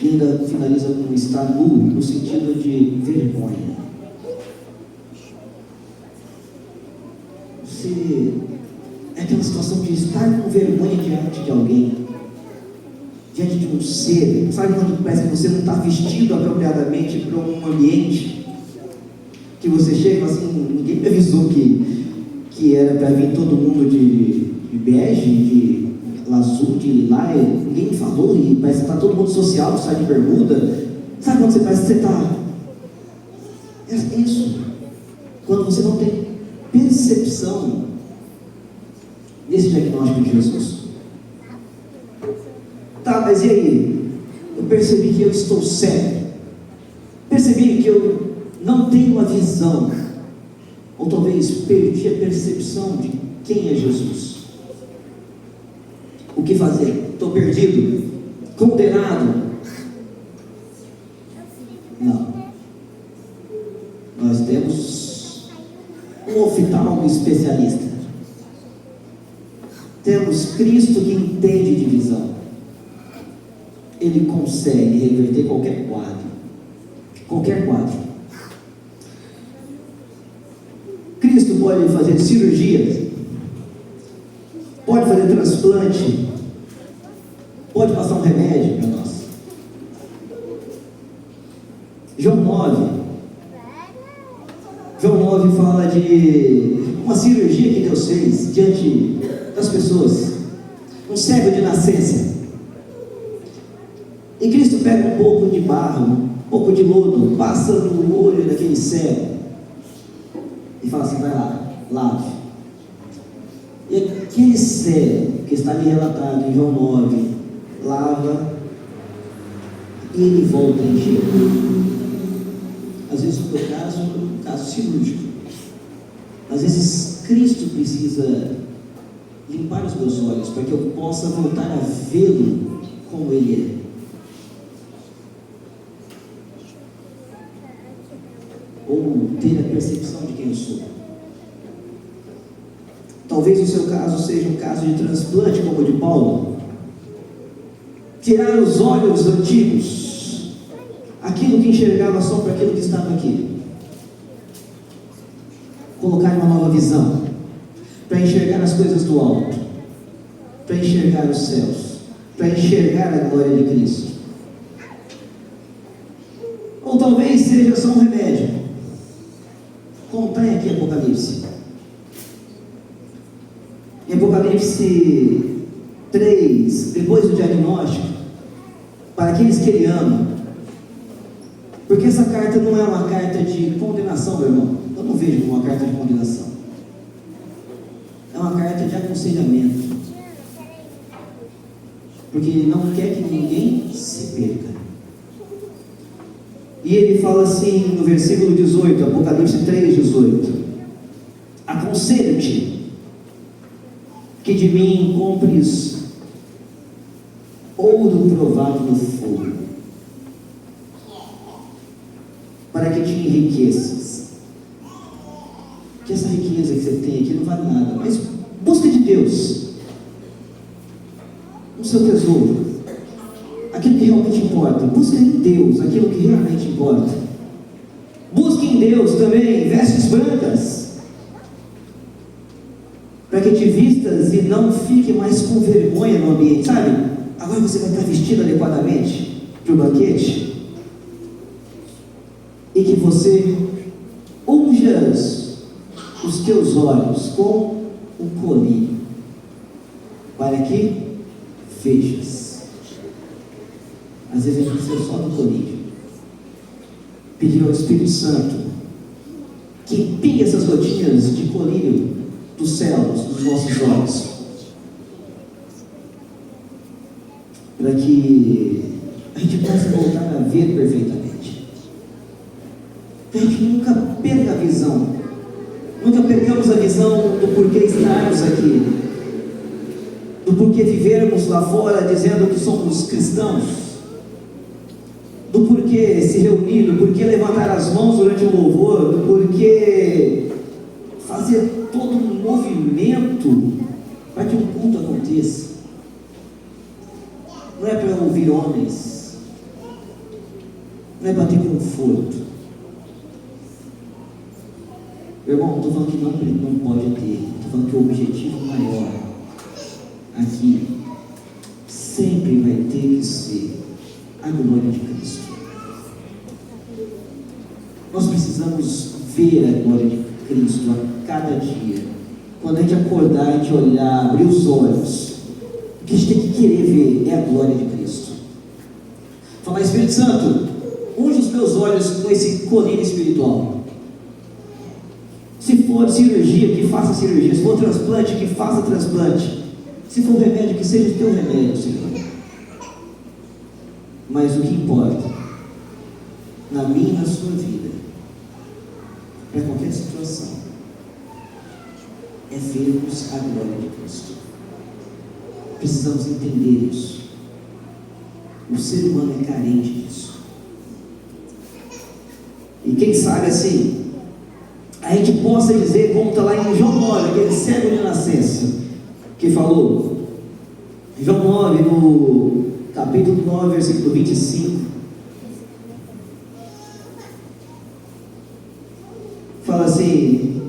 E ainda finaliza com estar nu, no sentido de vergonha. Você é aquela situação de estar com vergonha diante de alguém, diante de um ser. Sabe quando parece que você não está vestido apropriadamente para um ambiente, que você chega e fala assim: ninguém me avisou que era para vir todo mundo de bege, de azul, de lilás, ninguém me falou, e parece que está todo mundo social, sai de bermuda. Sabe quando você parece que você está... É isso. Quando você não tem percepção desse diagnóstico de Jesus. Tá, mas e aí? Eu percebi que eu estou cego. Percebi que eu não tenho uma visão. Ou talvez perdi a percepção de quem é Jesus. O que fazer? Estou perdido? Condenado? Não. Nós temos um oftalmo especialista. Temos Cristo que entende de visão. Ele consegue reverter qualquer quadro. Qualquer quadro. Cristo pode fazer cirurgias, pode fazer transplante, pode passar um remédio para nós. João 9 fala de uma cirurgia que Deus fez diante das pessoas, um cego de nascença. E Cristo pega um pouco de barro, um pouco de lodo, passa no olho daquele cego e fala assim: vai lá, lave. E aquele cego que está ali relatado em João 9, lava e ele volta a enxergar. Às vezes no meu caso, um caso cirúrgico. Às vezes Cristo precisa limpar os meus olhos para que eu possa voltar a vê-lo como Ele é. Ou ter a percepção de quem eu sou. Talvez o seu caso seja um caso de transplante como o de Paulo. Tirar os olhos antigos, aquilo que enxergava só para aquilo que estava aqui. Colocar uma nova visão, para enxergar as coisas do alto, para enxergar os céus, para enxergar a glória de Cristo. Ou talvez seja só um remédio. Acompanhe aqui Apocalipse. Em Apocalipse 3, depois do diagnóstico, para aqueles que Ele ama, porque essa carta não é uma carta de condenação, meu irmão. Eu não vejo como uma carta de condenação. É uma carta de aconselhamento. Porque Ele não quer que ninguém se perca. E Ele fala assim no versículo 18, Apocalipse 3, 18: aconselho-te que de mim compres ouro provado no fogo, para que te enriqueças. Que essa riqueza que você tem aqui não vale nada, mas busca de Deus o seu tesouro, aquilo que realmente importa. Busca em Deus aquilo que realmente importa. Busque em Deus também vestes brancas, para que te vistas e não fique mais com vergonha no ambiente, sabe? Agora você vai estar vestido adequadamente para o banquete, e que você unjas os teus olhos com um colírio, para que vejas. Às vezes a gente precisa só do colírio. Pedir ao Espírito Santo que pingue essas gotinhas de colírio dos céus, dos nossos olhos, para que a gente possa voltar a ver perfeitamente. Que a gente nunca perca a visão, nunca percamos a visão do porquê estarmos aqui, do porquê vivermos lá fora dizendo que somos cristãos, do porquê se reunir, do porquê levantar as mãos durante o louvor, do porquê fazer todo um movimento para que um culto aconteça. Não é para ouvir homens, não é para ter conforto. Meu irmão, estou falando que não pode ter, estou falando que o objetivo maior aqui sempre vai ter que ser a glória de Cristo. Nós precisamos ver a glória de Cristo a cada dia. Quando a gente acordar, a gente olhar, abrir os olhos, o que a gente tem que querer ver é a glória de Cristo. Falar: Espírito Santo, unge os meus olhos com esse colírio espiritual. Se for cirurgia, que faça cirurgia. Se for transplante, que faça transplante. Se for remédio, que seja o teu remédio, Senhor. Mas o que importa, na minha e na sua vida, para qualquer situação, é vermos a glória de Cristo. Precisamos entender isso. O ser humano é carente disso. E quem sabe assim, a gente possa dizer, como está lá em João 9, aquele cego de nascença, que falou, João 9, no capítulo 9, versículo 25, fala assim: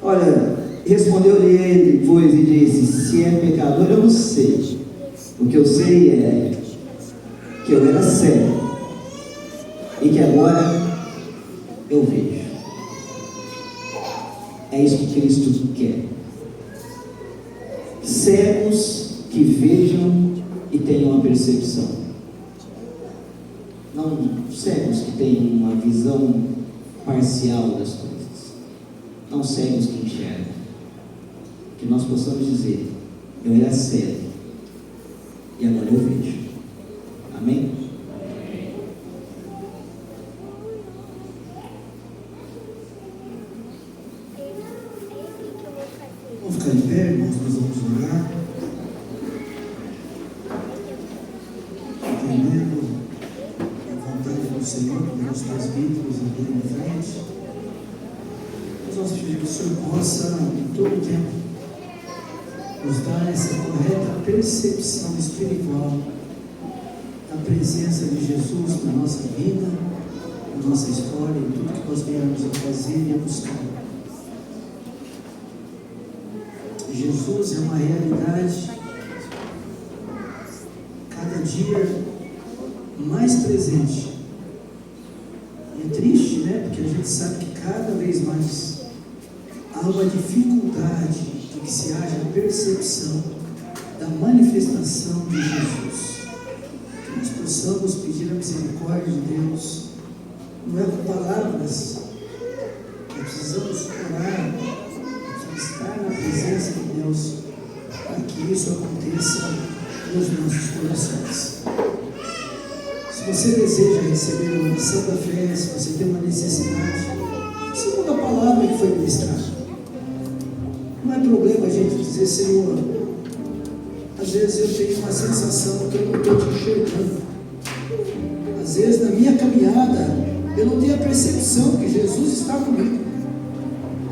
olha, respondeu-lhe ele, pois, e disse: se é pecador, eu não sei. O que eu sei é que eu era cego e que agora eu vejo. É isso que Cristo quer. Cegos que vejam e tenham uma percepção. Não cegos que tenham uma visão parcial das coisas. Não cegos que enxergam. Que nós possamos dizer: eu era cego e agora eu vejo. Amém? Vamos ficar em pé, irmãos, nós vamos orar. Entendendo a vontade do Senhor, que os presbíteros aqui na frente. Nós vamos pedir que o Senhor possa, em todo o tempo, nos dar essa correta percepção espiritual da presença de Jesus na nossa vida, na nossa história, em tudo que nós viemos a fazer e a buscar. Jesus é uma realidade cada dia mais presente. E é triste, né? Porque a gente sabe que cada vez mais há uma dificuldade de que se haja a percepção da manifestação de Jesus. Que nós possamos pedir a misericórdia de Deus, não é com palavras, nós precisamos orar, estar na presença de Deus, para que isso aconteça nos nossos corações. Se você deseja receber uma missão da fé, se você tem uma necessidade, segundo a palavra que foi ministrada, não é problema a gente dizer: Senhor, às vezes eu tenho uma sensação que eu não estou te enxergando. Às vezes na minha caminhada eu não tenho a percepção que Jesus está comigo.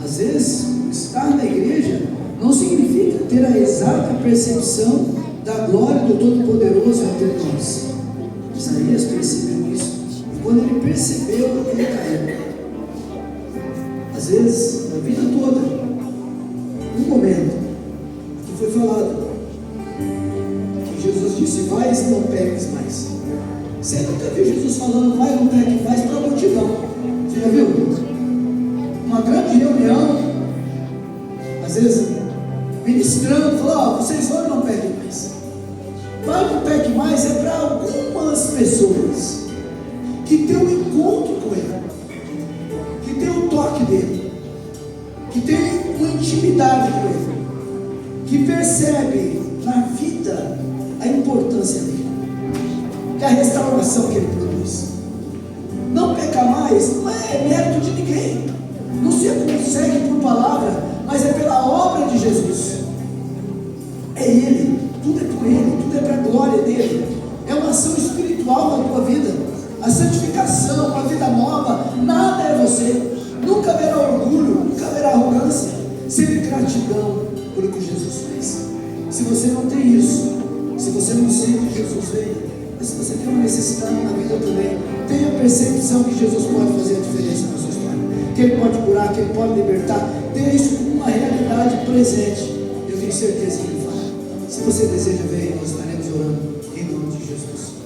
Às vezes estar na igreja não significa ter a exata percepção da glória do Todo-Poderoso entre nós. Isaías percebeu isso. E quando ele percebeu, ele caiu. Às vezes, na vida toda, um momento que foi falado, que Jesus disse: vai e não peques mais. Você nunca viu Jesus falando: vai e não peques mais para a multidão? Você já viu? Uma grande reunião, às vezes ministrando, falou: vocês vão e não pequem mais. Vai e não pequem mais é para algumas pessoas que tem um encontro com Ele, que tem o toque dele, que tem uma intimidade com Ele, que percebe na vida a importância dele, que a restauração que Ele produz. Não peca mais não é mérito de ninguém, não se consegue por palavra, mas é pela obra de Jesus. É Ele, tudo é por Ele, tudo é para a glória dele. É uma ação espiritual na tua vida, a santificação, a vida nova. Nada é você, nunca haverá orgulho, nunca haverá arrogância, sempre gratidão pelo que Jesus fez. Se você não tem isso, se você não sente que Jesus veio, mas se você tem uma necessidade na vida também, tenha a percepção que Jesus pode fazer a diferença na sua história, que Ele pode curar, que Ele pode libertar. Tenha isso como uma realidade presente. Eu tenho certeza que Ele faz. Se você deseja ver, nós estaremos orando em nome de Jesus.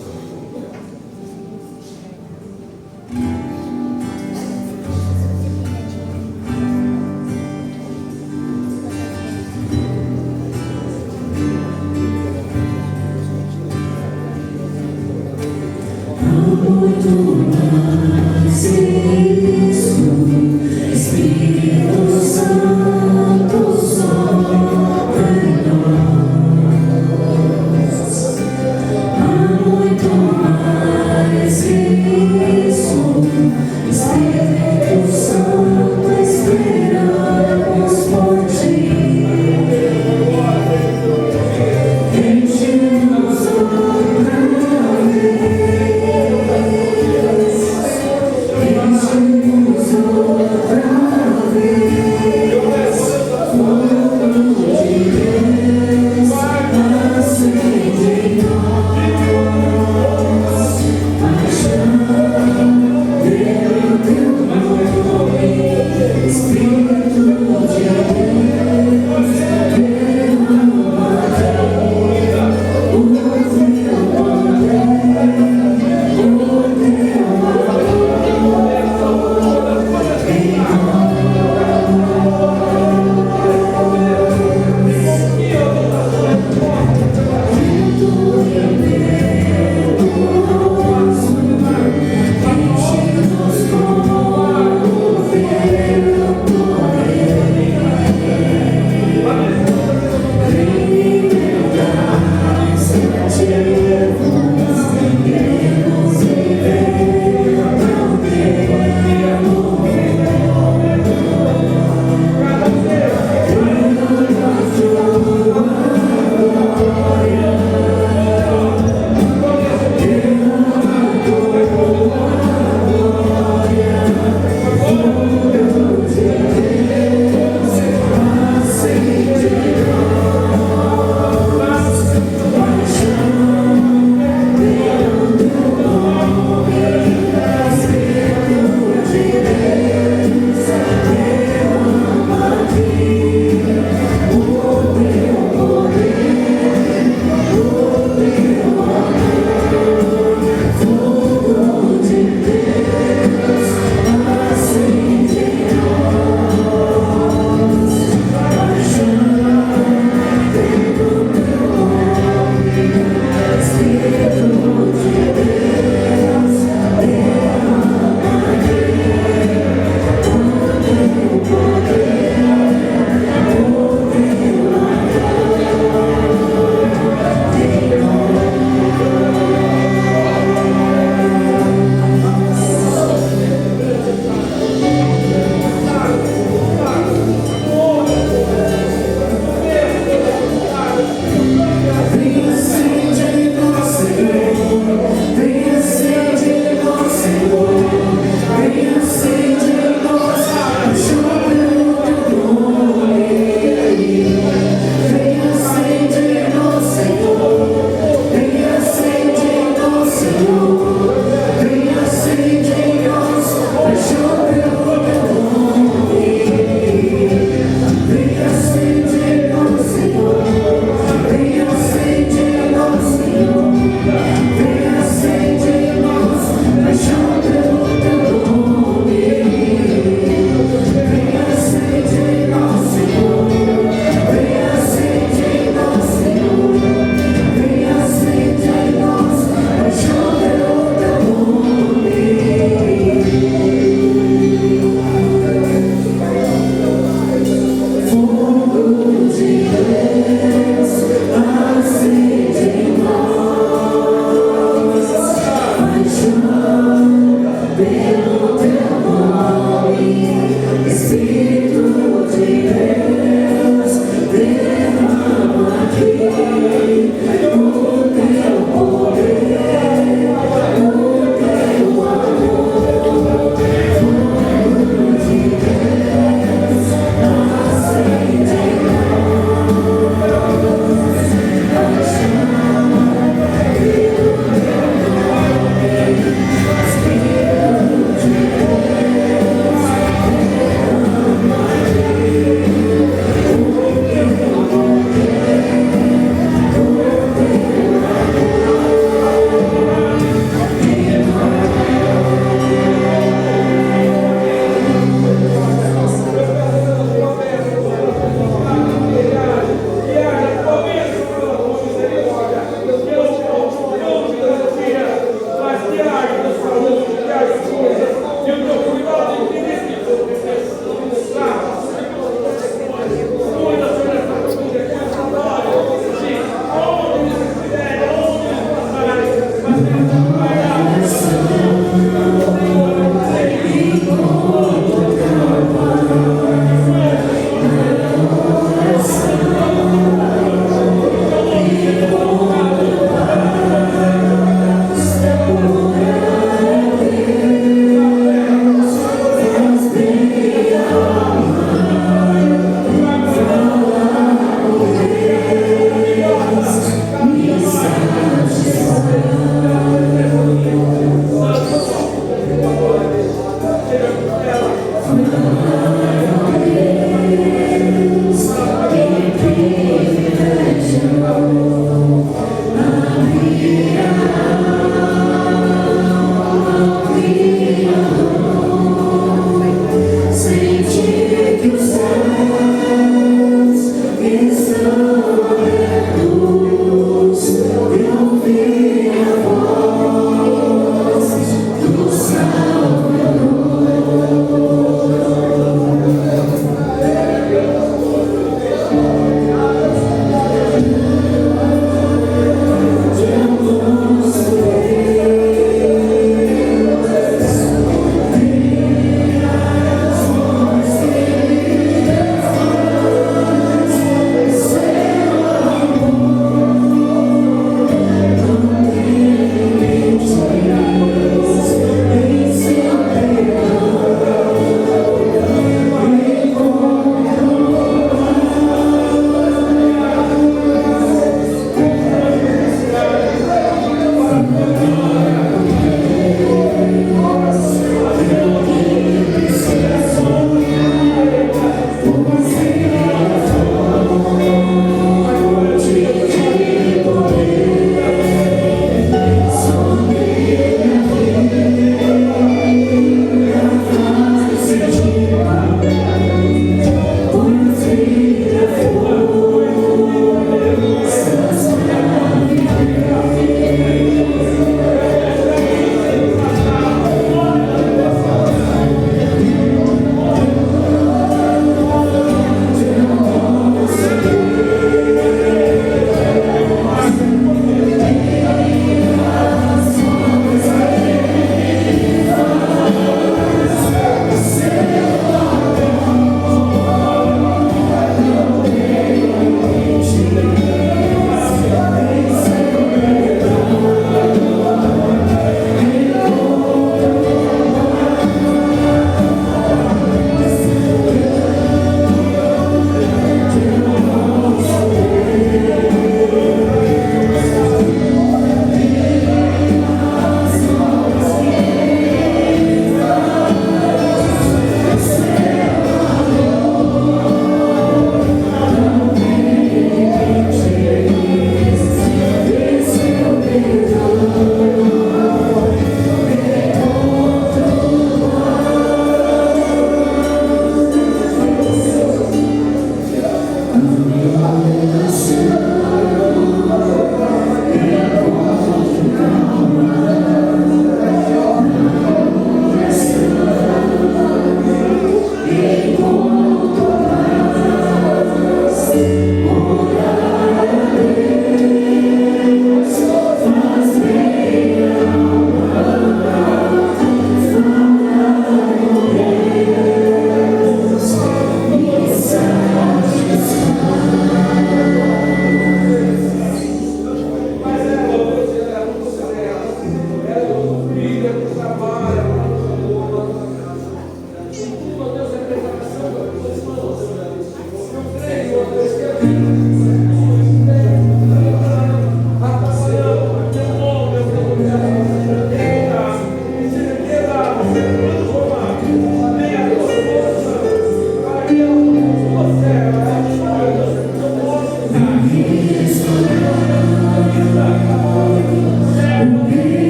Espírito Santo, sopra em nós. Há muito mais que isso. Espírito Santo, esperamos por ti. Enche-nos outra vez.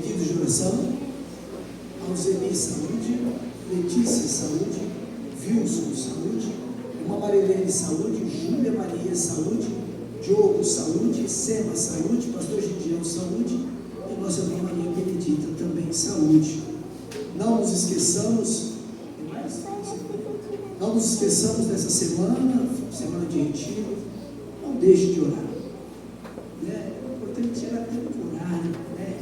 Pedidos de oração: Alzeni, saúde; Letícia, saúde; Wilson, saúde; Irmã Marilene, saúde; Júlia Maria, saúde; Diogo, saúde; Sema, saúde; Pastor Gideão, saúde; e nossa Irmã Maria Benedita, também saúde. Não nos esqueçamos, não nos esqueçamos dessa semana de retiro. Não deixe de orar, né? É importante tirar tempo de orar, né?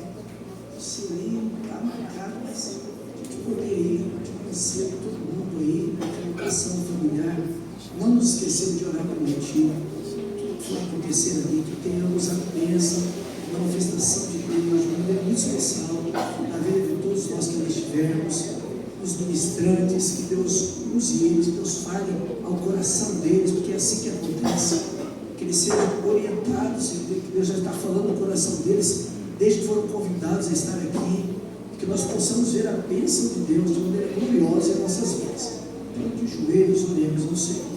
Isso aí está marcado, mas a gente poder ir, conhecer todo mundo aí, na educação familiar. Não nos esqueçamos de orar pelo retiro. Tudo que vai acontecer ali, que tenhamos a bênção, a manifestação de Deus de uma maneira muito especial na vida de todos nós que ali estivermos, os ministrantes, que Deus use eles, que Deus fale ao coração deles, porque é assim que acontece, que eles sejam orientados, que Deus já está falando no coração deles, desde que foram convidados a estar aqui, que nós possamos ver a bênção de Deus de maneira gloriosa em nossas vidas. Então, de joelhos, oremos no Senhor.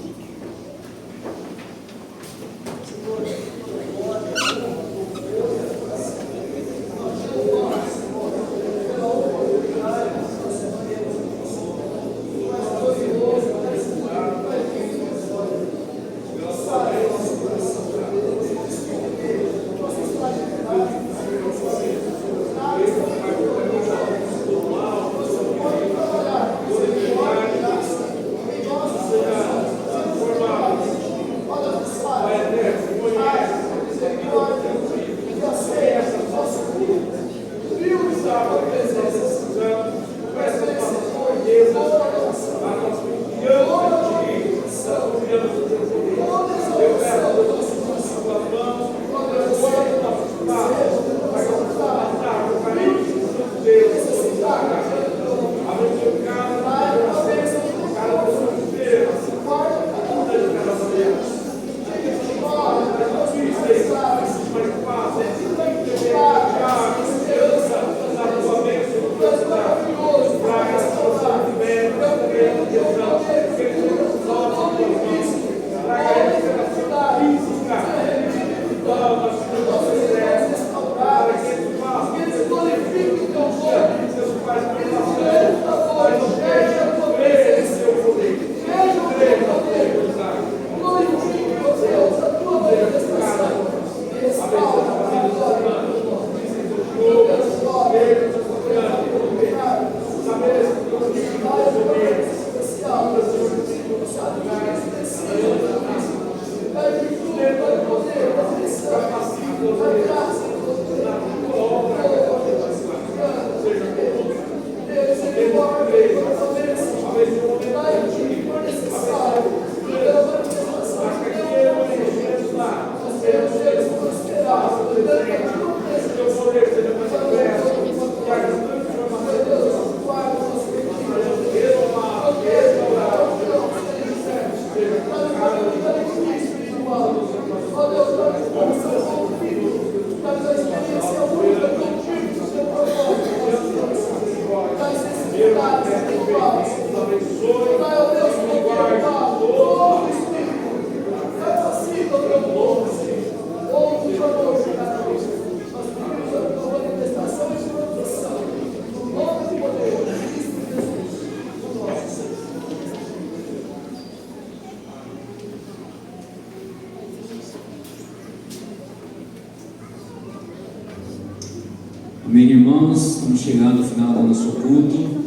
Amém, irmãos, estamos chegando ao final do nosso culto.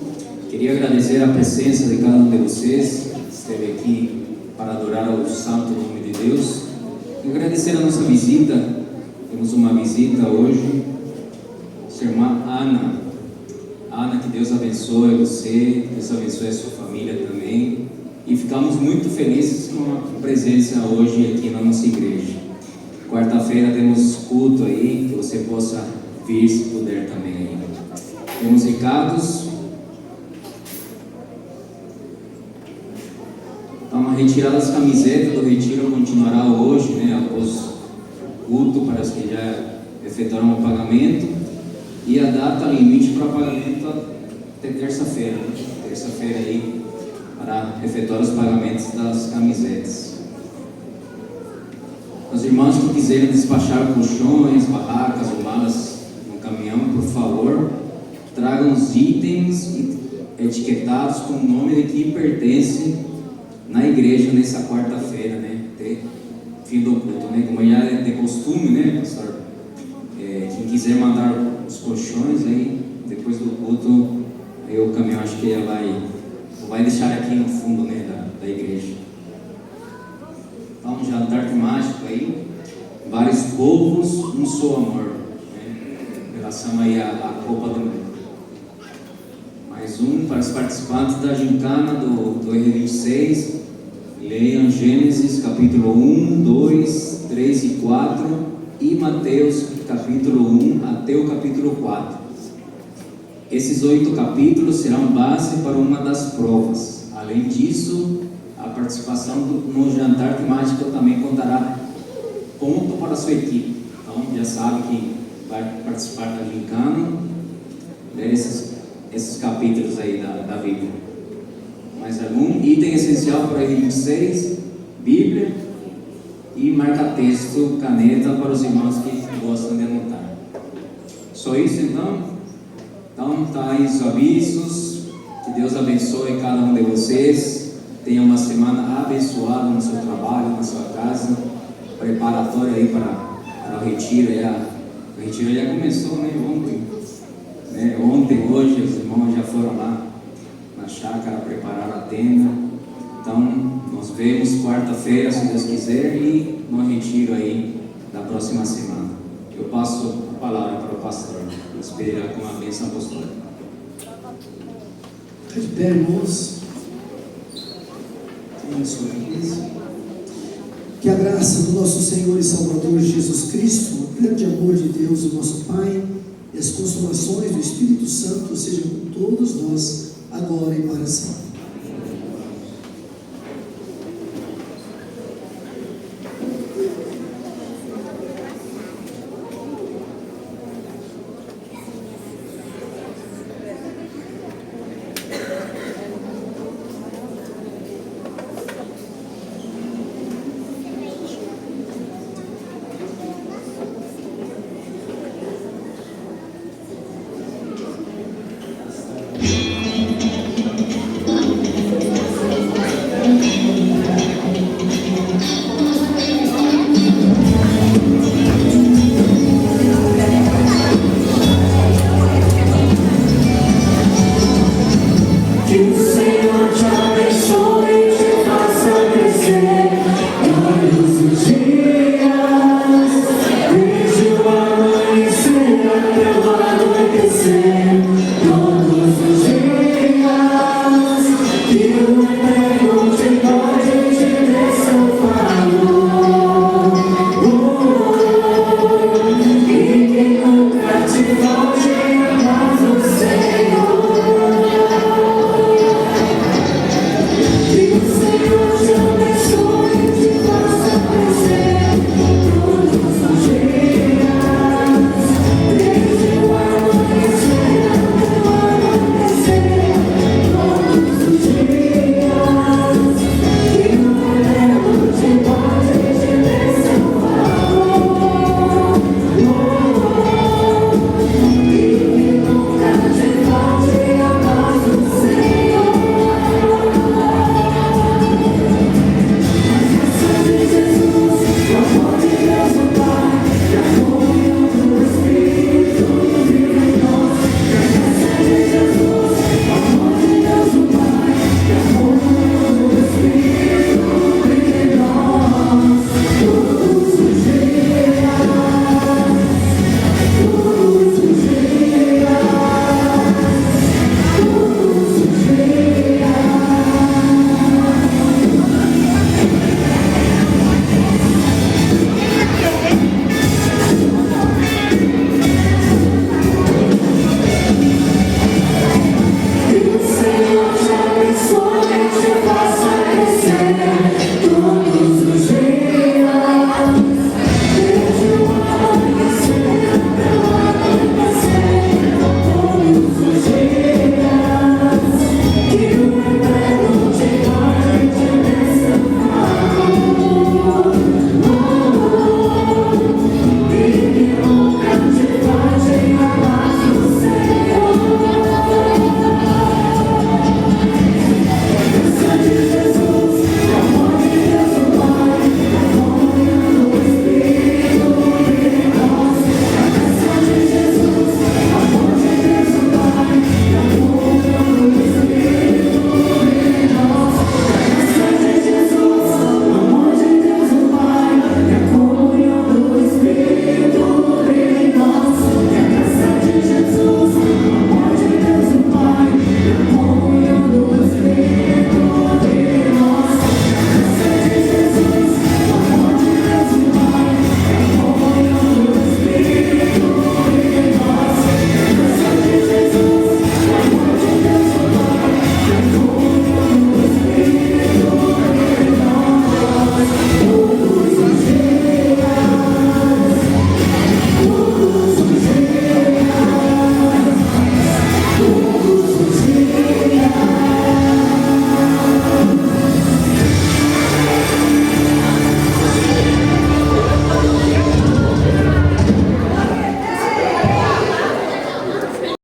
Queria agradecer a presença de cada um de vocês que esteve aqui para adorar ao santo nome de Deus. E agradecer a nossa visita. Temos uma visita hoje, sua irmã Ana. Ana, que Deus abençoe você, Deus abençoe a sua família também. E ficamos muito felizes com a presença hoje aqui na nossa igreja. Quarta-feira temos culto aí, que você possa vir se puder também. Temos recados. Então, a retirada das camisetas do retiro continuará hoje, né, após o culto, para os que já efetuaram o pagamento. E a data limite para o pagamento até terça-feira. Terça-feira aí, para efetuar os pagamentos das camisetas. Os irmãos que quiserem despachar colchões, barracas ou malas no caminhão, por favor, tragam os itens etiquetados com o nome de que pertence na igreja nessa quarta-feira, né? Até fim do culto, né? Como já é de costume, né, pastor? Quem quiser mandar os colchões aí, depois do culto, aí o caminhão acho que vai deixar aqui no fundo, né, da igreja. Então, um jantar temático aí, vários povos, um só amor, né? Em relação aí à Copa do Mundo. Mais um para os participantes da gincana do R26, leiam Gênesis capítulo 1, 2, 3 e 4 e Mateus capítulo 1 até o capítulo 4. Esses 8 capítulos serão base para uma das provas. Além disso, a participação no jantar temático também contará ponto para a sua equipe. Então, já sabe que vai participar da gincana, ler esses capítulos aí da Bíblia. Mais algum item essencial para R26, Bíblia e marca-texto, caneta para os irmãos que gostam de anotar. Só isso então? Então, tá aí os avisos. Que Deus abençoe cada um de vocês. Tenha uma semana abençoada no seu trabalho, na sua casa. Preparatória aí para o retiro. O retiro já começou, né? Ontem, hoje, os irmãos já foram lá na chácara preparar a tenda. Então, nos vemos quarta-feira, se Deus quiser, e no retiro aí da próxima semana. Eu passo a palavra para o pastor. Espera com a bênção apostólica. Fica de pé, irmãos. Tenha sua igreja. Que a graça do nosso Senhor e Salvador Jesus Cristo, o grande amor de Deus, o nosso Pai, e as consolações do Espírito Santo sejam com todos nós, agora e para sempre.